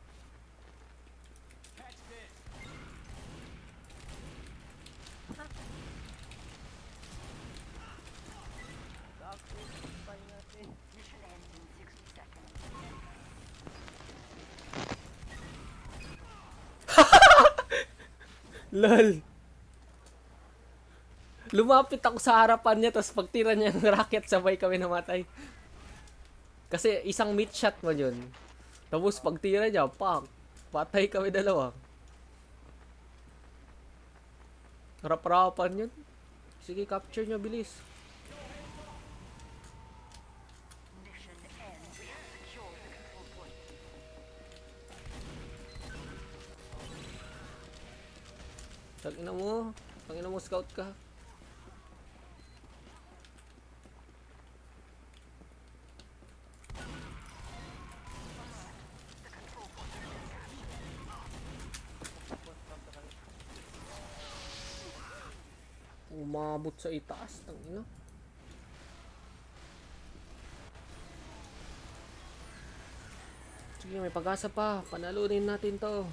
Gago, pa natin. Mission ends in 60 seconds. Lol. Lumapit ako sa harapan niya, tapos pagtira niya ng rocket, sabay kami namatay. Kasi isang meat shot mo yun. Tapos pagtira niya, pak, patay kami dalawa. Harap-harapan yun. Sige, capture niyo, bilis. Mission ends. Secure the control point. Tangina mo, scout ka. Umabot sa itaas, tangina. Sige, may pag-asa pa. Panalunin natin to.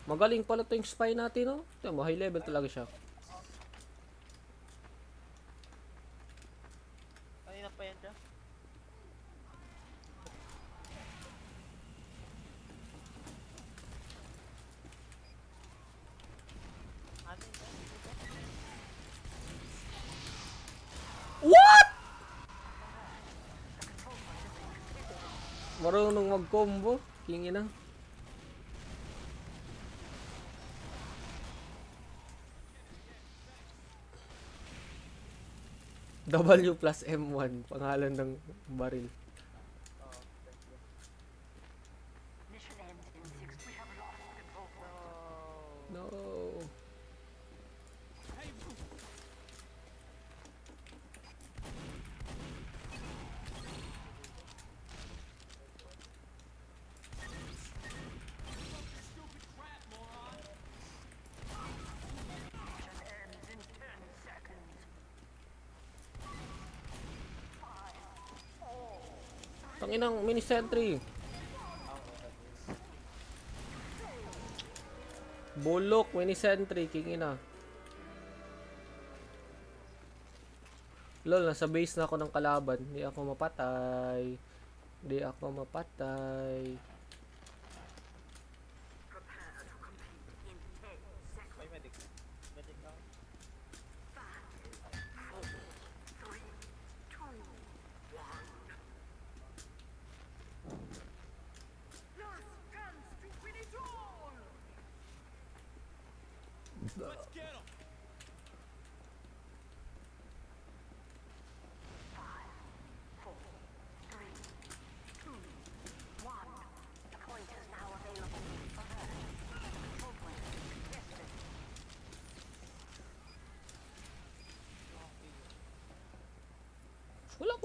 Magaling pala to yung spy natin, no? Ito, high level talaga siya. Kanina pa yan siya? Ano yun? What? Marunong mag-combo. King ina. W plus M1. Pangalan ng baril. Oh, thank you. Mission ends in 6. We have lost the control point. No. No. Mission ends in 10 seconds. 5, 4, Tanginang mini sentry. Bulok, mini sentry, king ina. Lol, nasa base na ako ng kalaban. Hindi ako mapatay. Hindi ako mapatay. prepare to compete in 10 seconds. May medic. Medic lang. 5, 4, 3, 2, 1. Last chance to win it all! Let's get him.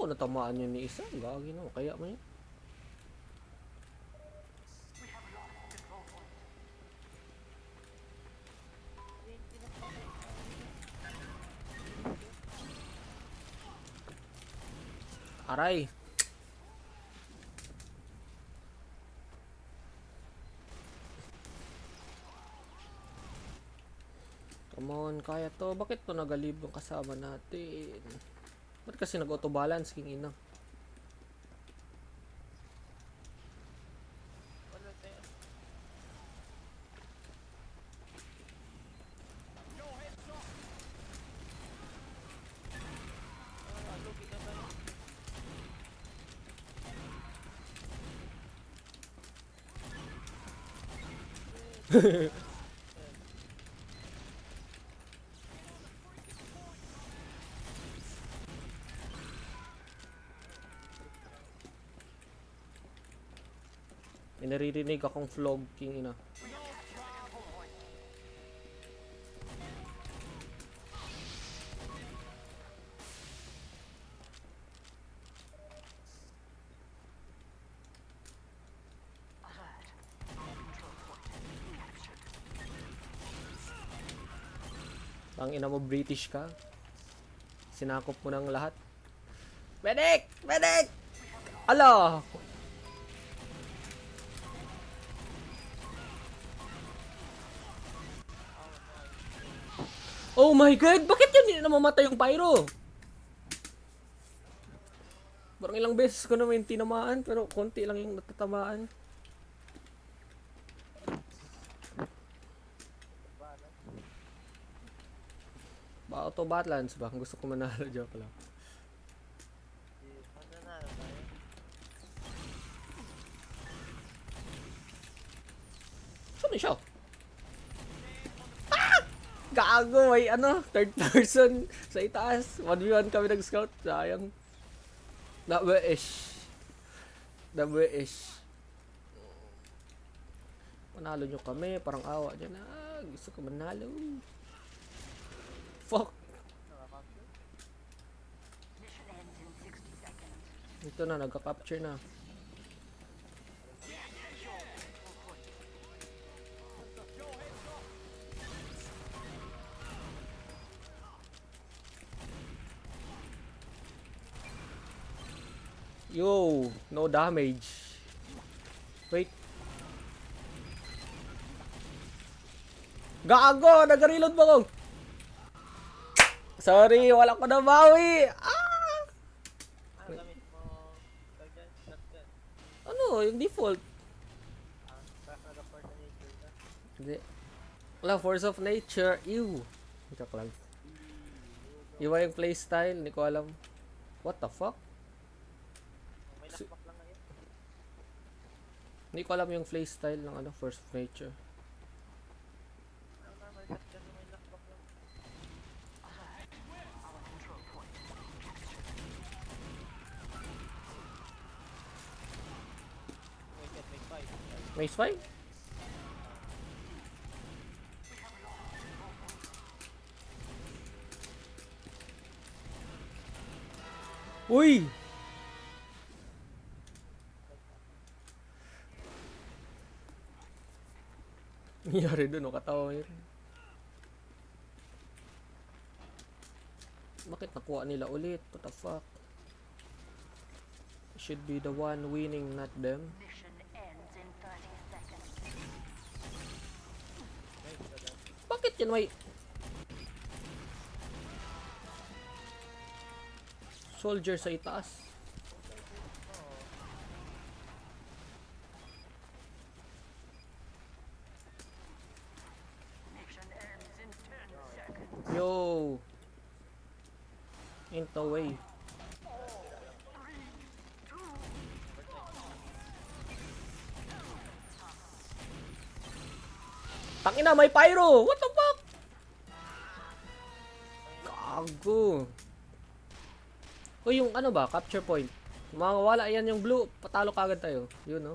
ko natamaan yun ni isa. Gagi na. Kaya mo yun. Aray. Come on, kaya to. Bakit to nagalib yung kasama natin? Ba't kasi nag-auto balance king ina? Wala tayo. Lugi na tayo. May naririnig akong vlog king ina. Ang ina mo, British ka. Sinakop mo ng lahat. Medic! Medic! Ala! Oh my god! Bakit yun hindi na mamatay yung pyro? Parang ilang beses ko naman tinamaan pero konti lang yung natatamaan. Ba auto battlelands ba? Gusto ko manalo, joke lang. Mananalo tayo. Saan siya? Ah! Gago, may ano, third person sa itaas. 1v1 kami nag-scout. Sayang. Nabuish. Manalo nyo kami, parang awa dyan. Ah, gusto ko manalo. Fuck. Mission ends in 60 seconds. Ito na, nagka-capture na. Yo, no damage. Wait. Gago, nag-reload ba ko? Sorry, wala ko na bawi. Ah! Ano gamit mo? Kagyan, shotgun. Ano, yung default. Parang nag-afford na nature ka. Hindi. Wala, force of nature. Ew. Joke lang. Iwa yung playstyle, hindi ko alam. What the fuck? May lakbak lang ngayon. Hindi ko alam yung playstyle ng ano, force of nature. Ano na, may shotgun na may lakbak lang. Our control point. May fight. May spy? Uy! Nangyari dun, oh, katawa yun. Bakit nakuha nila ulit? What the fuck? Should be the one winning, not them. Mission ends in 30 seconds. Bakit yan may... soldier sa itaas? Mission ends in 10 seconds. Yo! Ain't no way. Tangina, may pyro! What the fuck? Gago. O yung ano ba, capture point. Mawawala yan yung blue, patalo kagad tayo. Yun, no?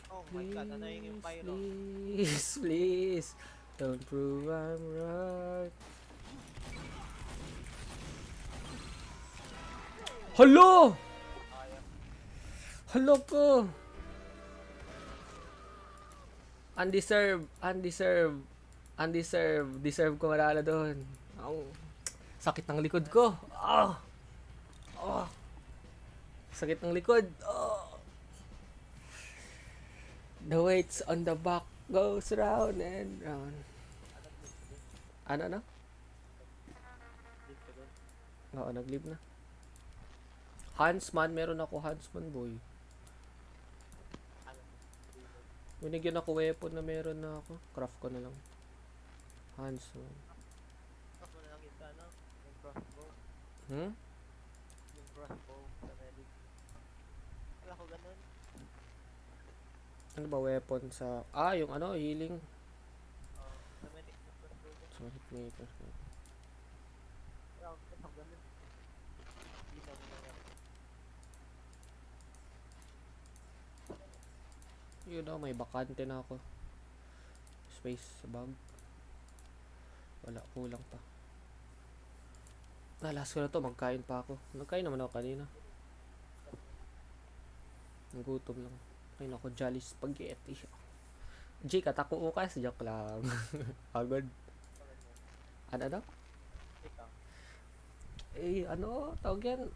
Oh my god, ano yung pyro? Please, please. Don't prove I'm right. Hello! Kaya. Hello po! Undeserved. Deserve ko malala doon. Ang sakit ng likod ko. Sakit ng likod. The weights on the back goes round and round. Ano? Dito ka dun. Oo, nag-leave na. Huntsman, meron ako Huntsman boy. Ano? Binigyan ako weapon na meron na ako. Craft ko na lang. Huntsman. Ako na lang yung ano? Yung crossbow. Hmm? Yung crossbow sa medic. Wala ko ganun. Ano ba weapon sa... yung ano, healing. Sa medic yung crossbow ko. Sorry, maker. Wala ko ganun. Hindi na lang. Yun na, may bakante na ako. Space sa bag. Wala, kulang pa. Last ko na to, magkain pa ako. Nagkain naman ako kanina. Nagutom lang. Kain ako Jolly Spaghetti. G, katako ukas. Joke lang. Agad. Ano? Ikaw. Tawag yan.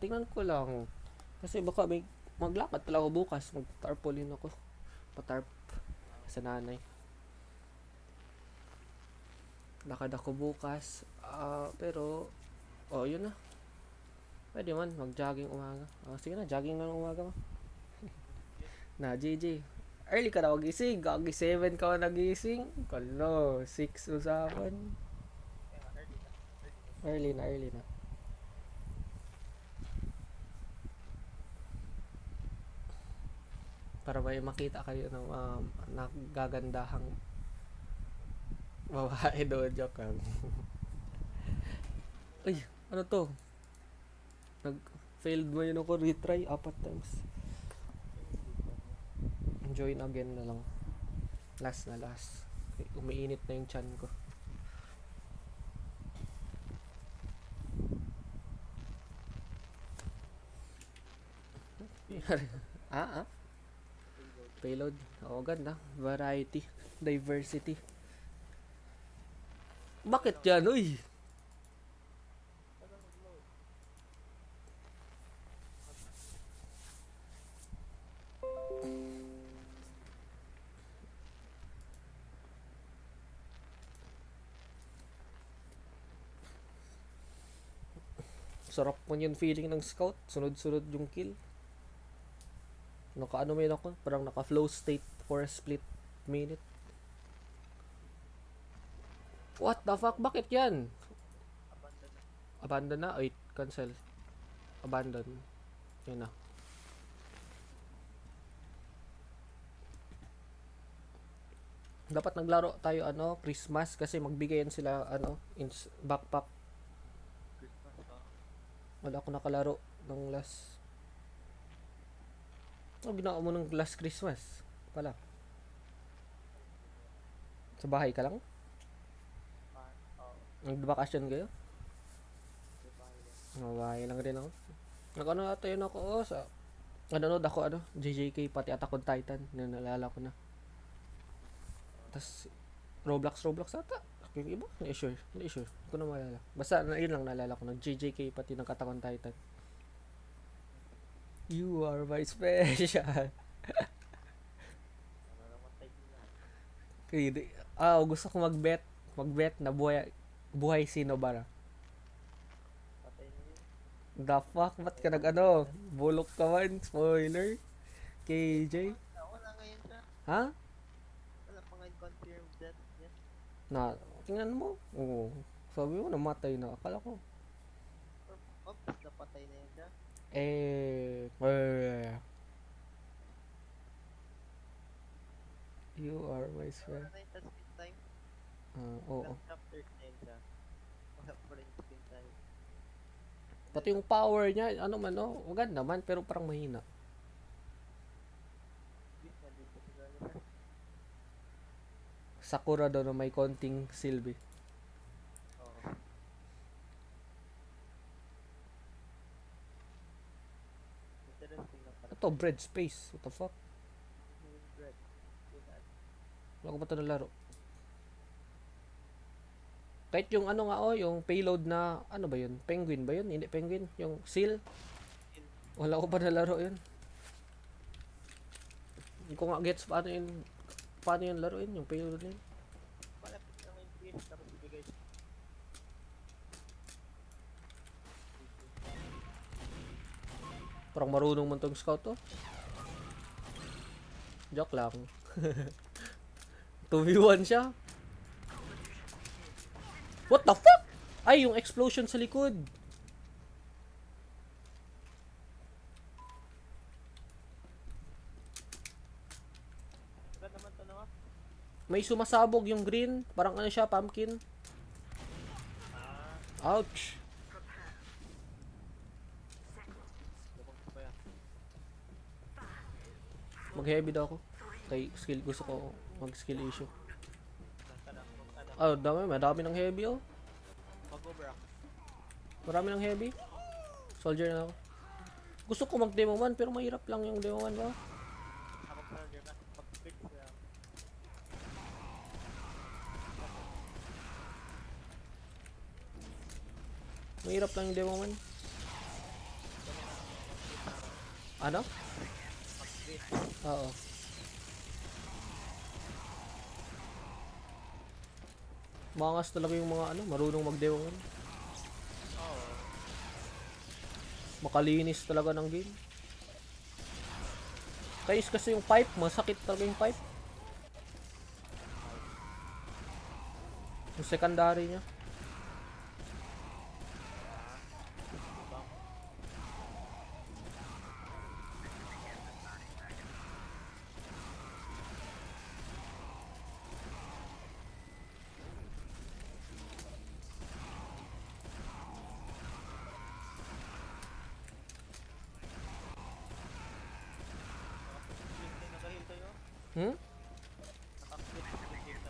Tingnan ko lang. Kasi baka may maglakad pala ako bukas. Mag-tarpaulin ako. Pa-tarp sa nanay. Lakad ako bukas. Pero, yun na. Pwede man, mag-jogging umaga. Sige na, jogging na ng umaga mo. Na, JJ. Early ka na magising. Gagi 7 ka na nagising. Kalo, 6 usapan. Early na. Para may makita kayo ng nagagandahang babae doon. Joke lang. Ay, ano to? Nag-failed mo yun ako. Retry 4 times. Join again na lang. Last. Okay, umiinit na yung chan ko. Payload. Ganda. Variety. Diversity. Bakit yan? Uy! Sarap mo yung feeling ng scout. Sunod-sunod yung kill. Naka-ano may ako? Parang naka-flow state for a split minute. What the fuck? Bakit yan? Abandon na? Wait, cancel. Abandon. Yan na. Dapat naglaro tayo Christmas kasi magbigayan sila backpack. Wala ako nakalaro ng last. Ginawa mo ng last Christmas pala. Sa bahay ka lang? Nagbakasyon kayo? Bahay lang rin ako. Nag-ano ata yun ako sa nanonood ako JJK pati Attack on Titan. Nalala ko na. Tas Roblox ata. Yung iba? Hindi sure. Hindi ko na maalala. Basta yun lang naalala ko. Nag-JJK pati ng Attack on Titan. You are my special. Gusto ko mag-bet na buhay sino bara. The fuck? Ba't ka bulok ka man? Spoiler? KJ? Wala ngayon siya. Ha? Wala pa ngayon confirmed death niya. Tingnan mo. Oo. Sabi mo namatay na. Akala ko. Oops, napatay na yun siya. You are my friend. Wala na yung screen time. Oo. Ilang chapters na yun siya. Wala pa rin screen time. Pati yung power niya, maganda naman, pero parang mahina. Nandito siguro siya. Sakura daw na may konting silbi. Oo. to? Bread space. What the fuck? Red. Yun na. Wala ko pa ito nalaro. Kahit yung ano nga yung payload na, ano ba yun? Penguin ba yun? Hindi penguin. Yung seal. Wala ko pa nalaro yun. Hindi ko nga gets paano yun laruin, yung payload na yun. Malapit lang yung game, tapos ibigay. Parang marunong man tong scout to. Joke lang. 2v1 siya. What the fuck? Ay, yung explosion sa likod. Agad naman to na. May sumasabog yung green. Parang ano siya, pumpkin. Ouch. Lubog ko ba yan? Mag-heavy daw ako. Kay skill, gusto ko mag-skill issue. Punta na. Ah, madami ng heavy oh. Mag-over ako. Marami ng heavy. Soldier na ako. Gusto ko mag-demo 1 pero mahirap lang yung demo 1 ba? Ako soldier na. Pag-pick siya. Mahirap lang yung demo 1. Ano? Oo. Mangas talaga yung mga ano, marunong mag-demo 1. Oo. Makalinis talaga ng game. Kasi yung pipe, masakit talaga yung pipe. Yung secondary niya. Nag-heal kayo? Hmm? Nakakit. Nag-heal.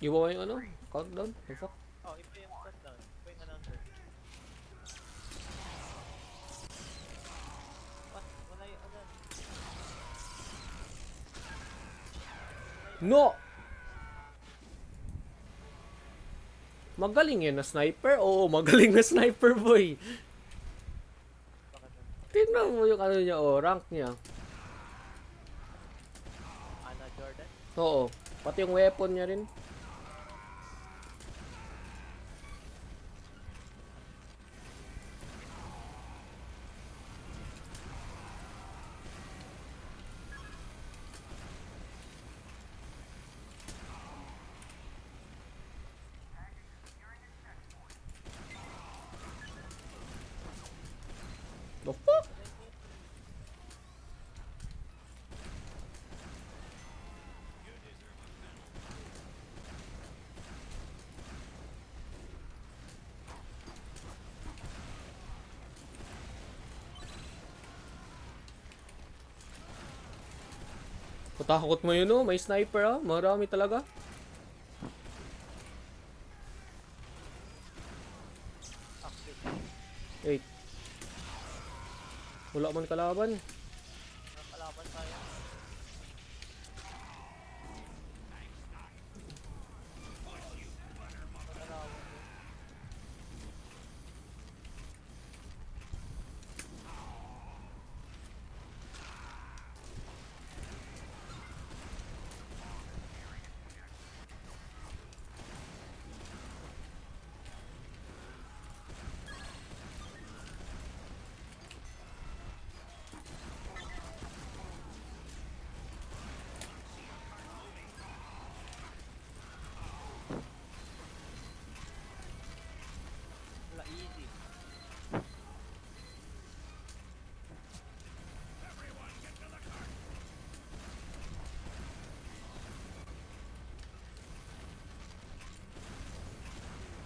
Iba ba yung ano? Countdown? The fuck? Oh, iba yung countdown. Iba yung announcer. What? Wala yung ano. No! Magaling yun na sniper? Oo, magaling na sniper boy. Bakit na? Tingnan mo yung ano niya, rank niya. Ana Jordan? Oo, pati yung weapon niya rin. The fuck? Katakot mo yun oh, may sniper ah, marami talaga. Wait. Wala man kalaban. Nakalaban tayo. Wala, easy.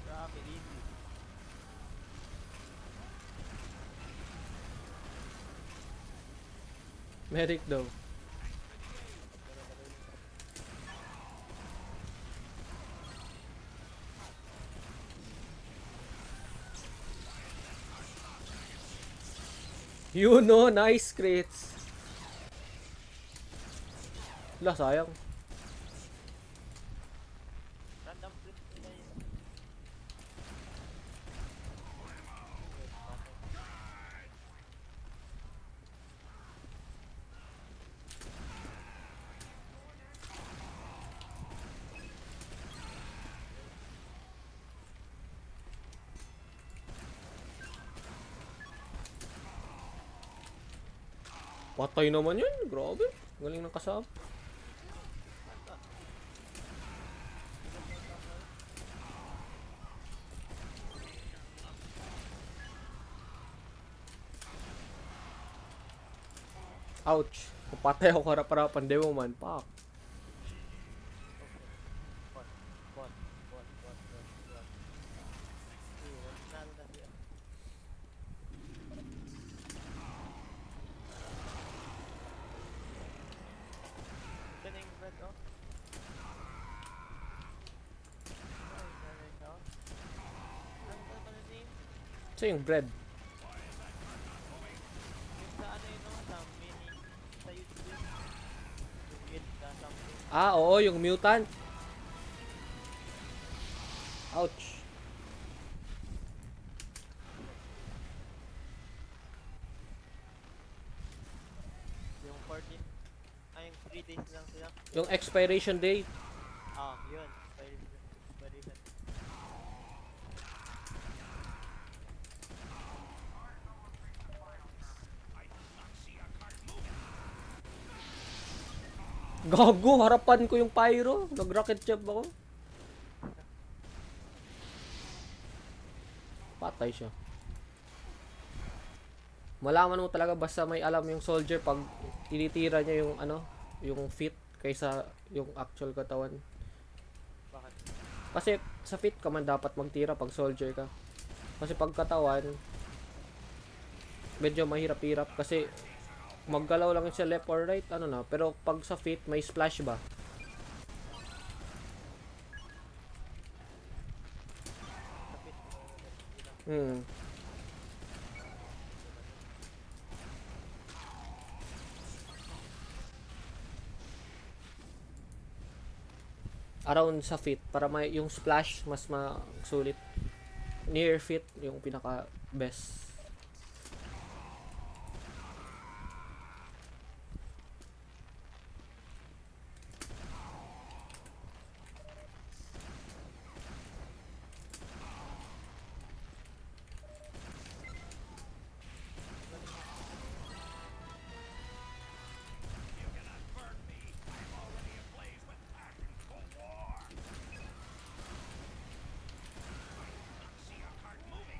Grabe, easy. Medic daw. You know, nice crits. Wala, sayang. Random flip nila yun. Patay naman yun. Grabe. Galing ng kasama. Ouch. Papatay ako harap-harapan. Di mo man. Pak. Bot. Bot. Bot. Bot. Bot. Bot. Nanalo na siya. Ito na yung bread, oh. Ay, nanay siya, oh. Ano ba ito na name? So yung bread. Yung sa ano yun, oh, sa mini, sa YouTube. Yung guild ka, something. Ah, oo. Yung mutant. Ouch. Yung 14, ay yung 3 days lang sila. Yung expiration date. Ah, yun. Expiration. Gago. Harapan ko yung pyro. Nag-rocket jump ako. Patay siya. Malaman mo talaga basta may alam yung soldier pag tinitira niya yung ano, yung feet kaysa yung actual katawan. Bakit? Kasi sa feet ka man dapat magtira pag soldier ka. Kasi pag katawan medyo mahirap-hirap kasi maggalaw lang siya left or right, ano na. Pero pag sa feet may splash ba? Kapit. Hmm. Around sa feet para may yung splash mas masulit. Near feet yung pinaka best.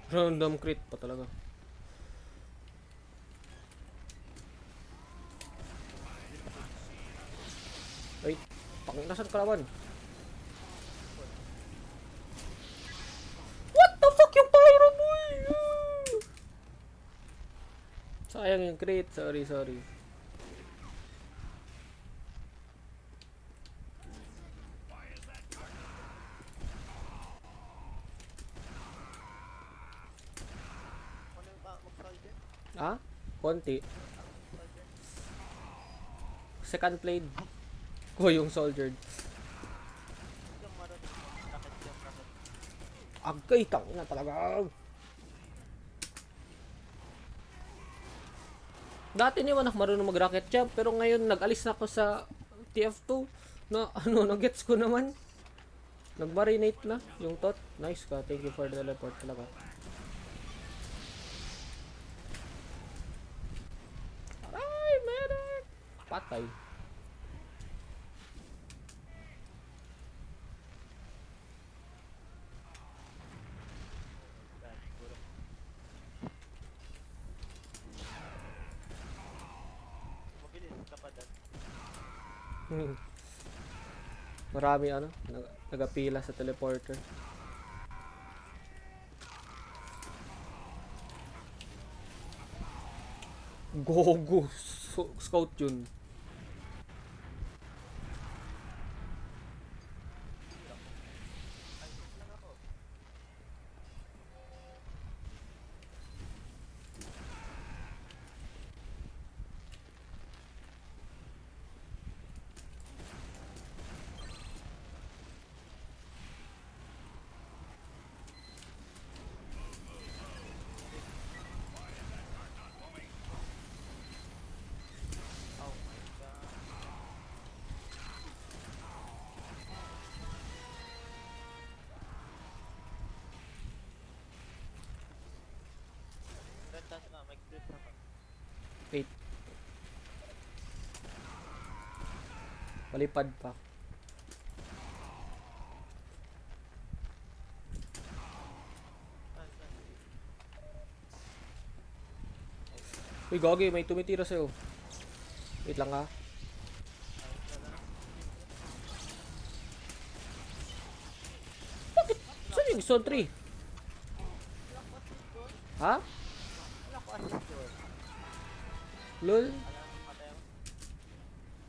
Random crit pa talaga. Ay, nasan kalaban? What the fuck yung pyro boy? Sayang yung crit. Sorry. Ano yung mag-soldier? Ah? Konti. Soldier? Second played ko yung soldier. Yung marunong rocket yung rocket. Agay, tangina talaga. Dati naman ako marunong mag-rocket jump pero ngayon nag-alis na ako sa TF2 na ano, nag-gets ko naman. Nag-marinate na yung tot. Nice ka. Thank you for the teleport talaga. Aray, medic! Patay. Dahil siguro. Mabilis ka pa dyan. Marami ano, nagapila sa teleporter. Gogo, scout yun. Lang ako. Shoot na to. Wait. Palipad pa. Saan, saan? Uy, gagi, may tumitira sa'yo. Wait lang ha. Bakit? Saan yung zone 3? Ha? Wala ko assist doon. Lol? Alam mo, patay ako.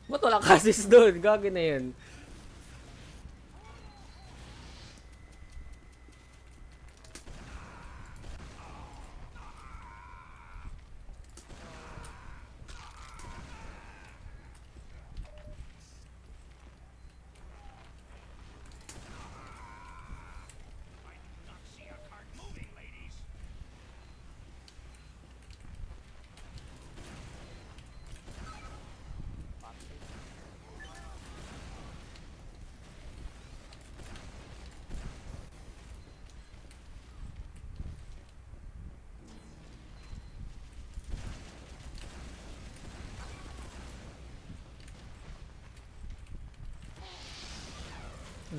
Ba't wala ka assist doon? Gagi na yun.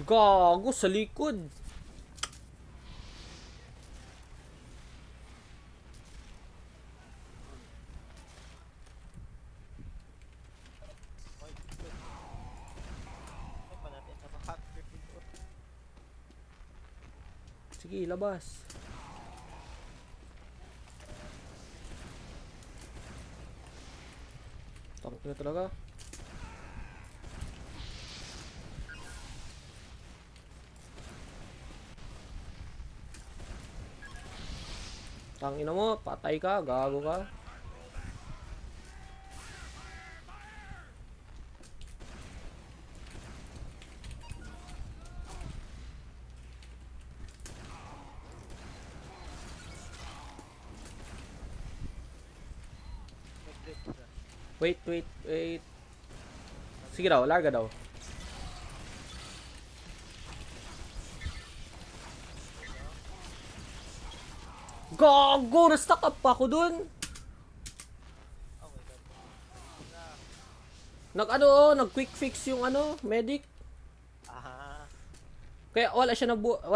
Gago sa likod. Oy, good. Ay, pa natin sa hacker dito. Sige, labas. Takot na talaga. Tangina mo, patay ka, gago ka. Nag-glitch na. Wait. Sige daw, larga daw. Gago, na-stuck up pa ako dun. Oh my god. Nag quick fix yung medic. Ah, Kaya wala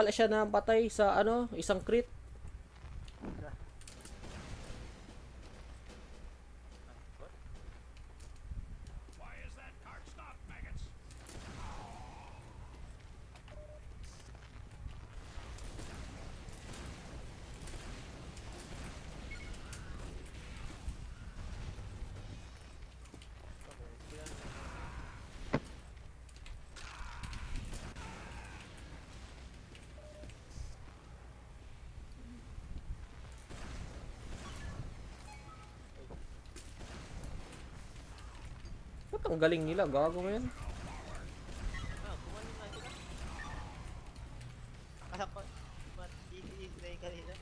siya na patay sa isang crit. Why is that cart stopped, maggots? Ba't ang galing nila, gago mo yan? kumano na sila. Akala ko, easy na yung kanina.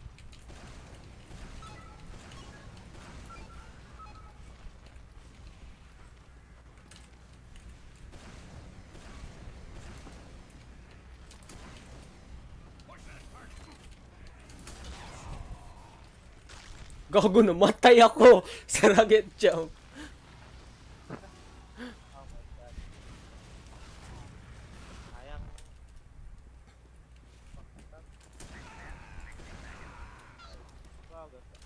Gago, namatay ako sa rocket jump. Oh my god. Sayang. Wow, ganda.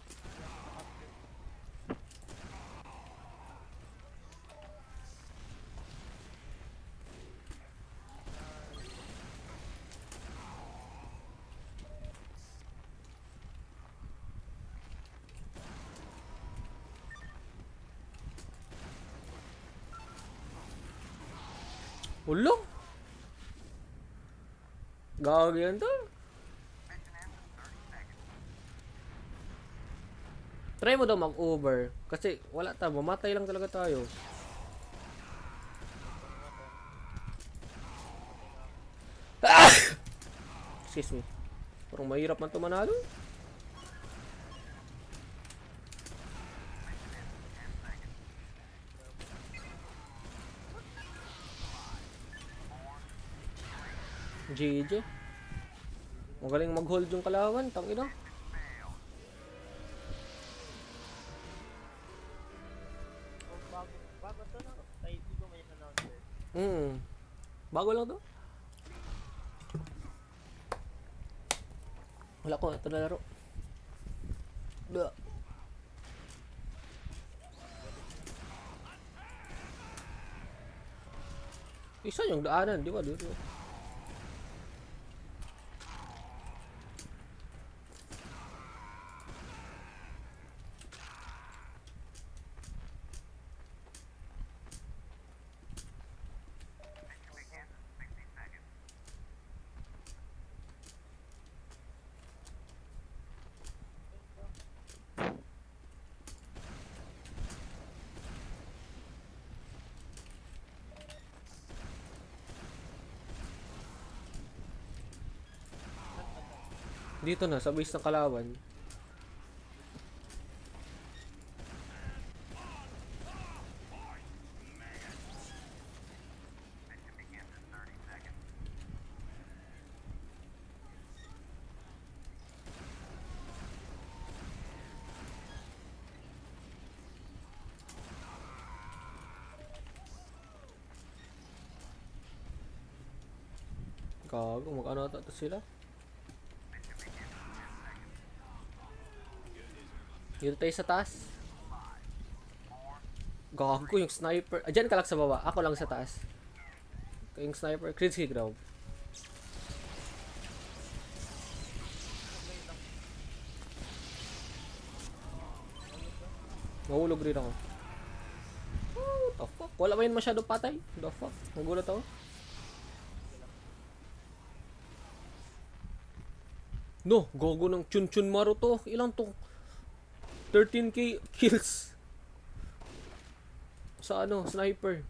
Ulo? Gago yan to. Try mo daw mag-over. Kasi wala mamatay lang talaga tayo. Ah! Excuse me. Parang mahirap man ito manalo. GG. Magaling mag-hold yung kalawan, tangina. Bago lang to. Wala ko ito na laro. Duh. Isa yung daanan, di ba? Dito. Dito na, sa base ng kalaban. Gago, mag-ano ata sila? Dito tayo sa taas. Gago yung sniper. Ah, dyan ka lang sa baba. Ako lang sa taas. Yung sniper. Krinsky ground. Mahulog rin ako. What the fuck? Wala ba yun masyado patay? What the fuck? Nagulat ako. No, gogo ng chun-chun maro to. Ilang to? 13k kills. Sa ano, sniper.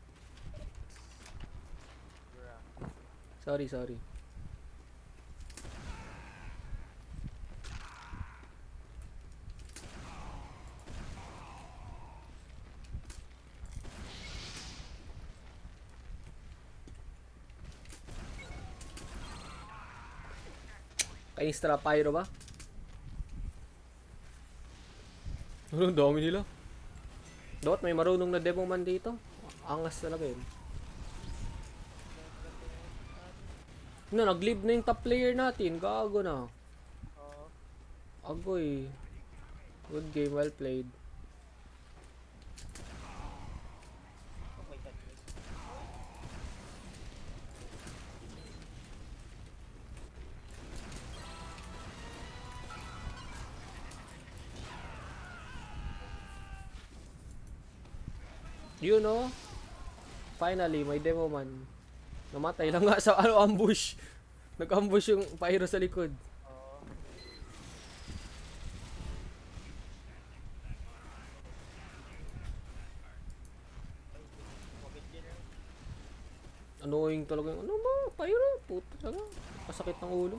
Sorry. Ka-extra pyro ba? Ano, dami nila. Dapat may marunong na demo man dito. Angas talaga yun. No, nag-leave na yung top player natin. Gago na. Oo. Agoy. Good game, well played. Oh my god. You know, finally, may demo man. Namatay lang nga sa ano, ambush. Nag-ambush yung pyro sa likod. Oo. Maganda yun. Annoying talaga yung ano mo, pyro. Puta talaga. Kasakit ng ulo.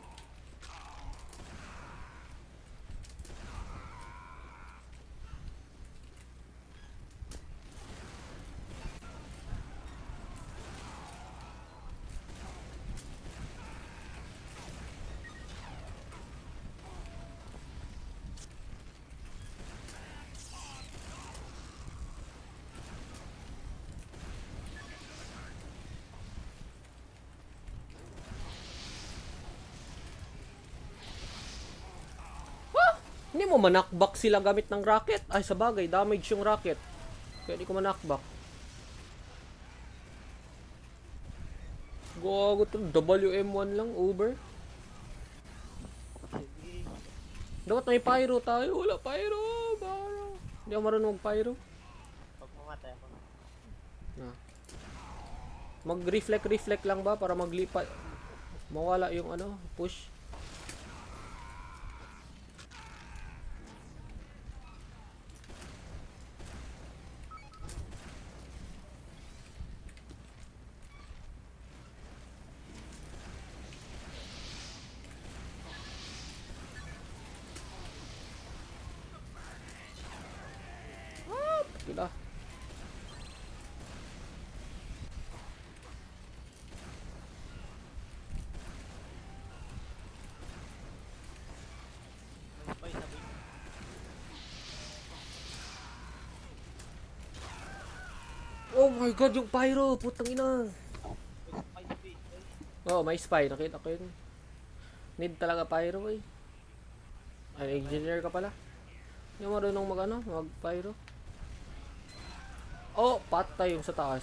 Hindi mo manakback sila gamit ng rocket. Ay, sa bagay, damage yung rocket. Kaya di ko manakback. Gago to, WM1 lang, Uber. Sige. Dapat may pyro tayo. Wala pyro. Baro. Hindi ako marunong mag-pyro. Pag mamatay ako. Na. Mag-reflect lang ba para maglipat. Mawala yung ano, push. Gila. May spy sa base. Oh my god, yung pyro, putang ina. May spy sa base. Oo, may spy. Nakita ko yun. Need talaga pyro eh. Ay, engineer ka pala. Hindi mo marunong mag pyro. Oh, patay yung sa taas.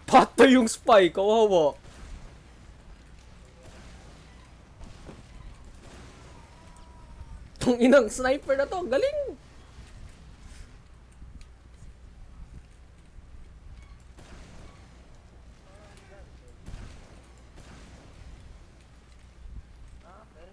Patay yung spy, kawawa. Tong inang sniper na to, galing. Okay.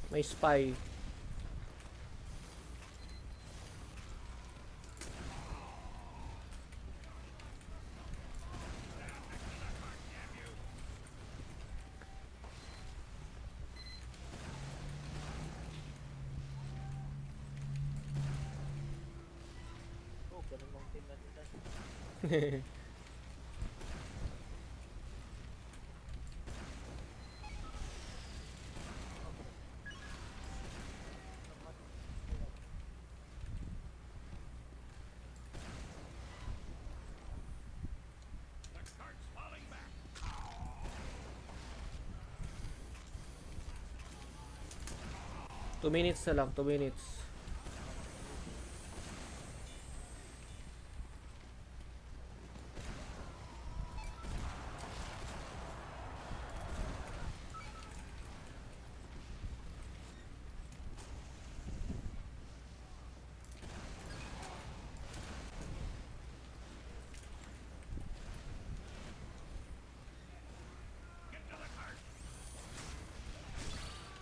May spy. Oh, ganun mong team natin tayo. Two minutes na lang, 2 minutes.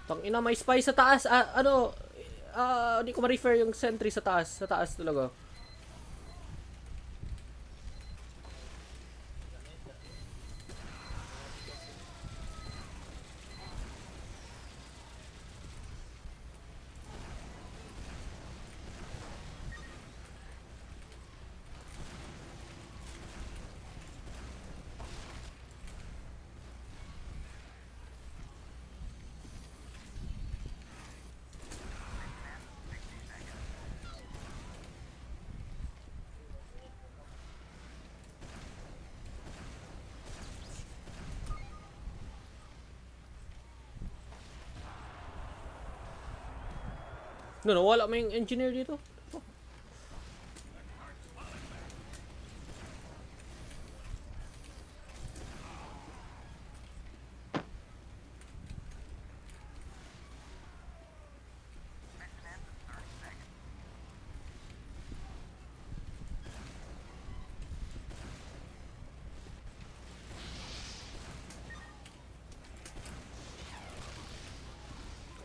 Tang ina, may spy sa taas. Hindi ko ma-refer yung sentry sa taas. Sa taas talaga. No, wala mo yung engineer dito.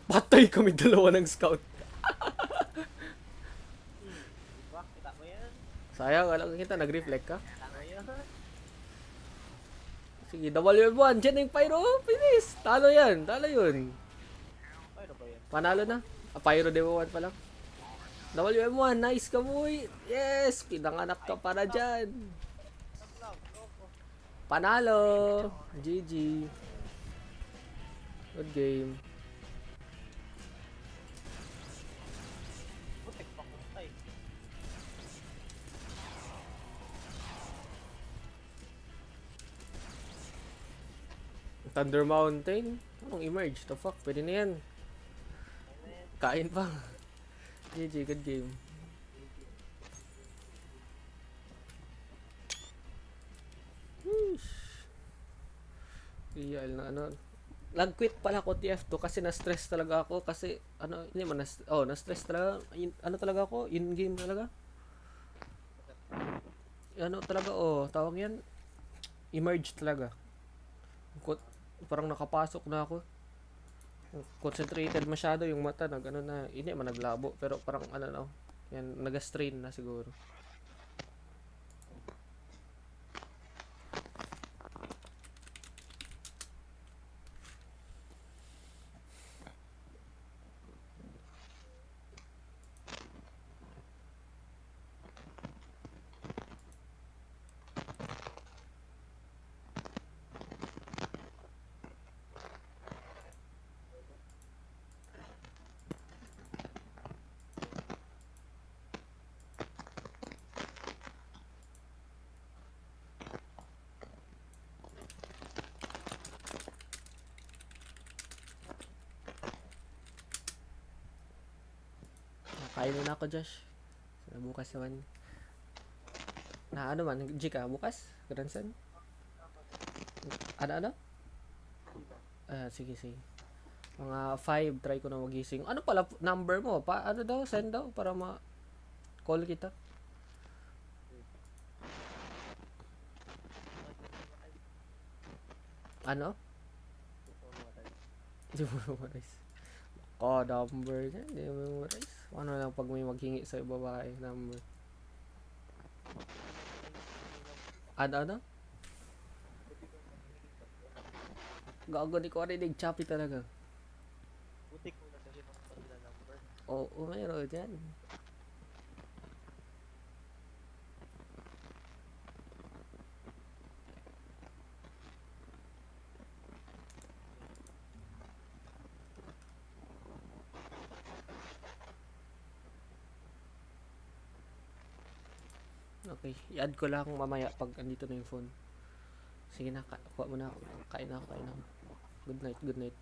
Patay kami dalawa ng scout. Diba? Kita mo yan? Sayang, wala kita. Nag-reflect ka. Kita mo yan? Sige, W1. Diyan na yung pyro. Finish. Talo yan. Talo yun. Ano ba yan? Panalo na. Pyro Dewa 1 pa lang. WM1, nice ka boy. Yes, pinanganak ka para dyan. Stop lang, loko. Panalo. GG. Good game. Putik pa kuntay. Thunder Mountain? Anong emerge? The fuck? Pwede na yan. Kain pa. GG, good game. Whoosh. Real na ano. Nag-quit pala ako TF2 kasi na-stress talaga ako kasi ano, hindi man na-stress talaga. Ano talaga ako? In-game talaga. Ano talaga tawag yan. Emerge talaga. Parang nakapasok na ako. Concentrated masyado yung mata, ano na, hindi man naglabo pero parang ano na, yan nag-strain na siguro. Kain na ako, Josh. Bukas naman. Na ano man, G ka bukas? Grandson? Ano? Sige. Mga 5, try ko na magising. Ano pala number mo? Ano daw? Send daw para ma-call kita. Ano? Di mo memorize. Number niya, di mo memorize. Ano lang pag may maghingi sa babae, number. Ano? Gago, di ko rinig, choppy talaga. Putik mo na kasi ng number. Oo, meron dyan. Okay, i-add ko lang mamaya pag andito na yung phone. Sige na, kuha mo na ako. Kain na ako. Good night.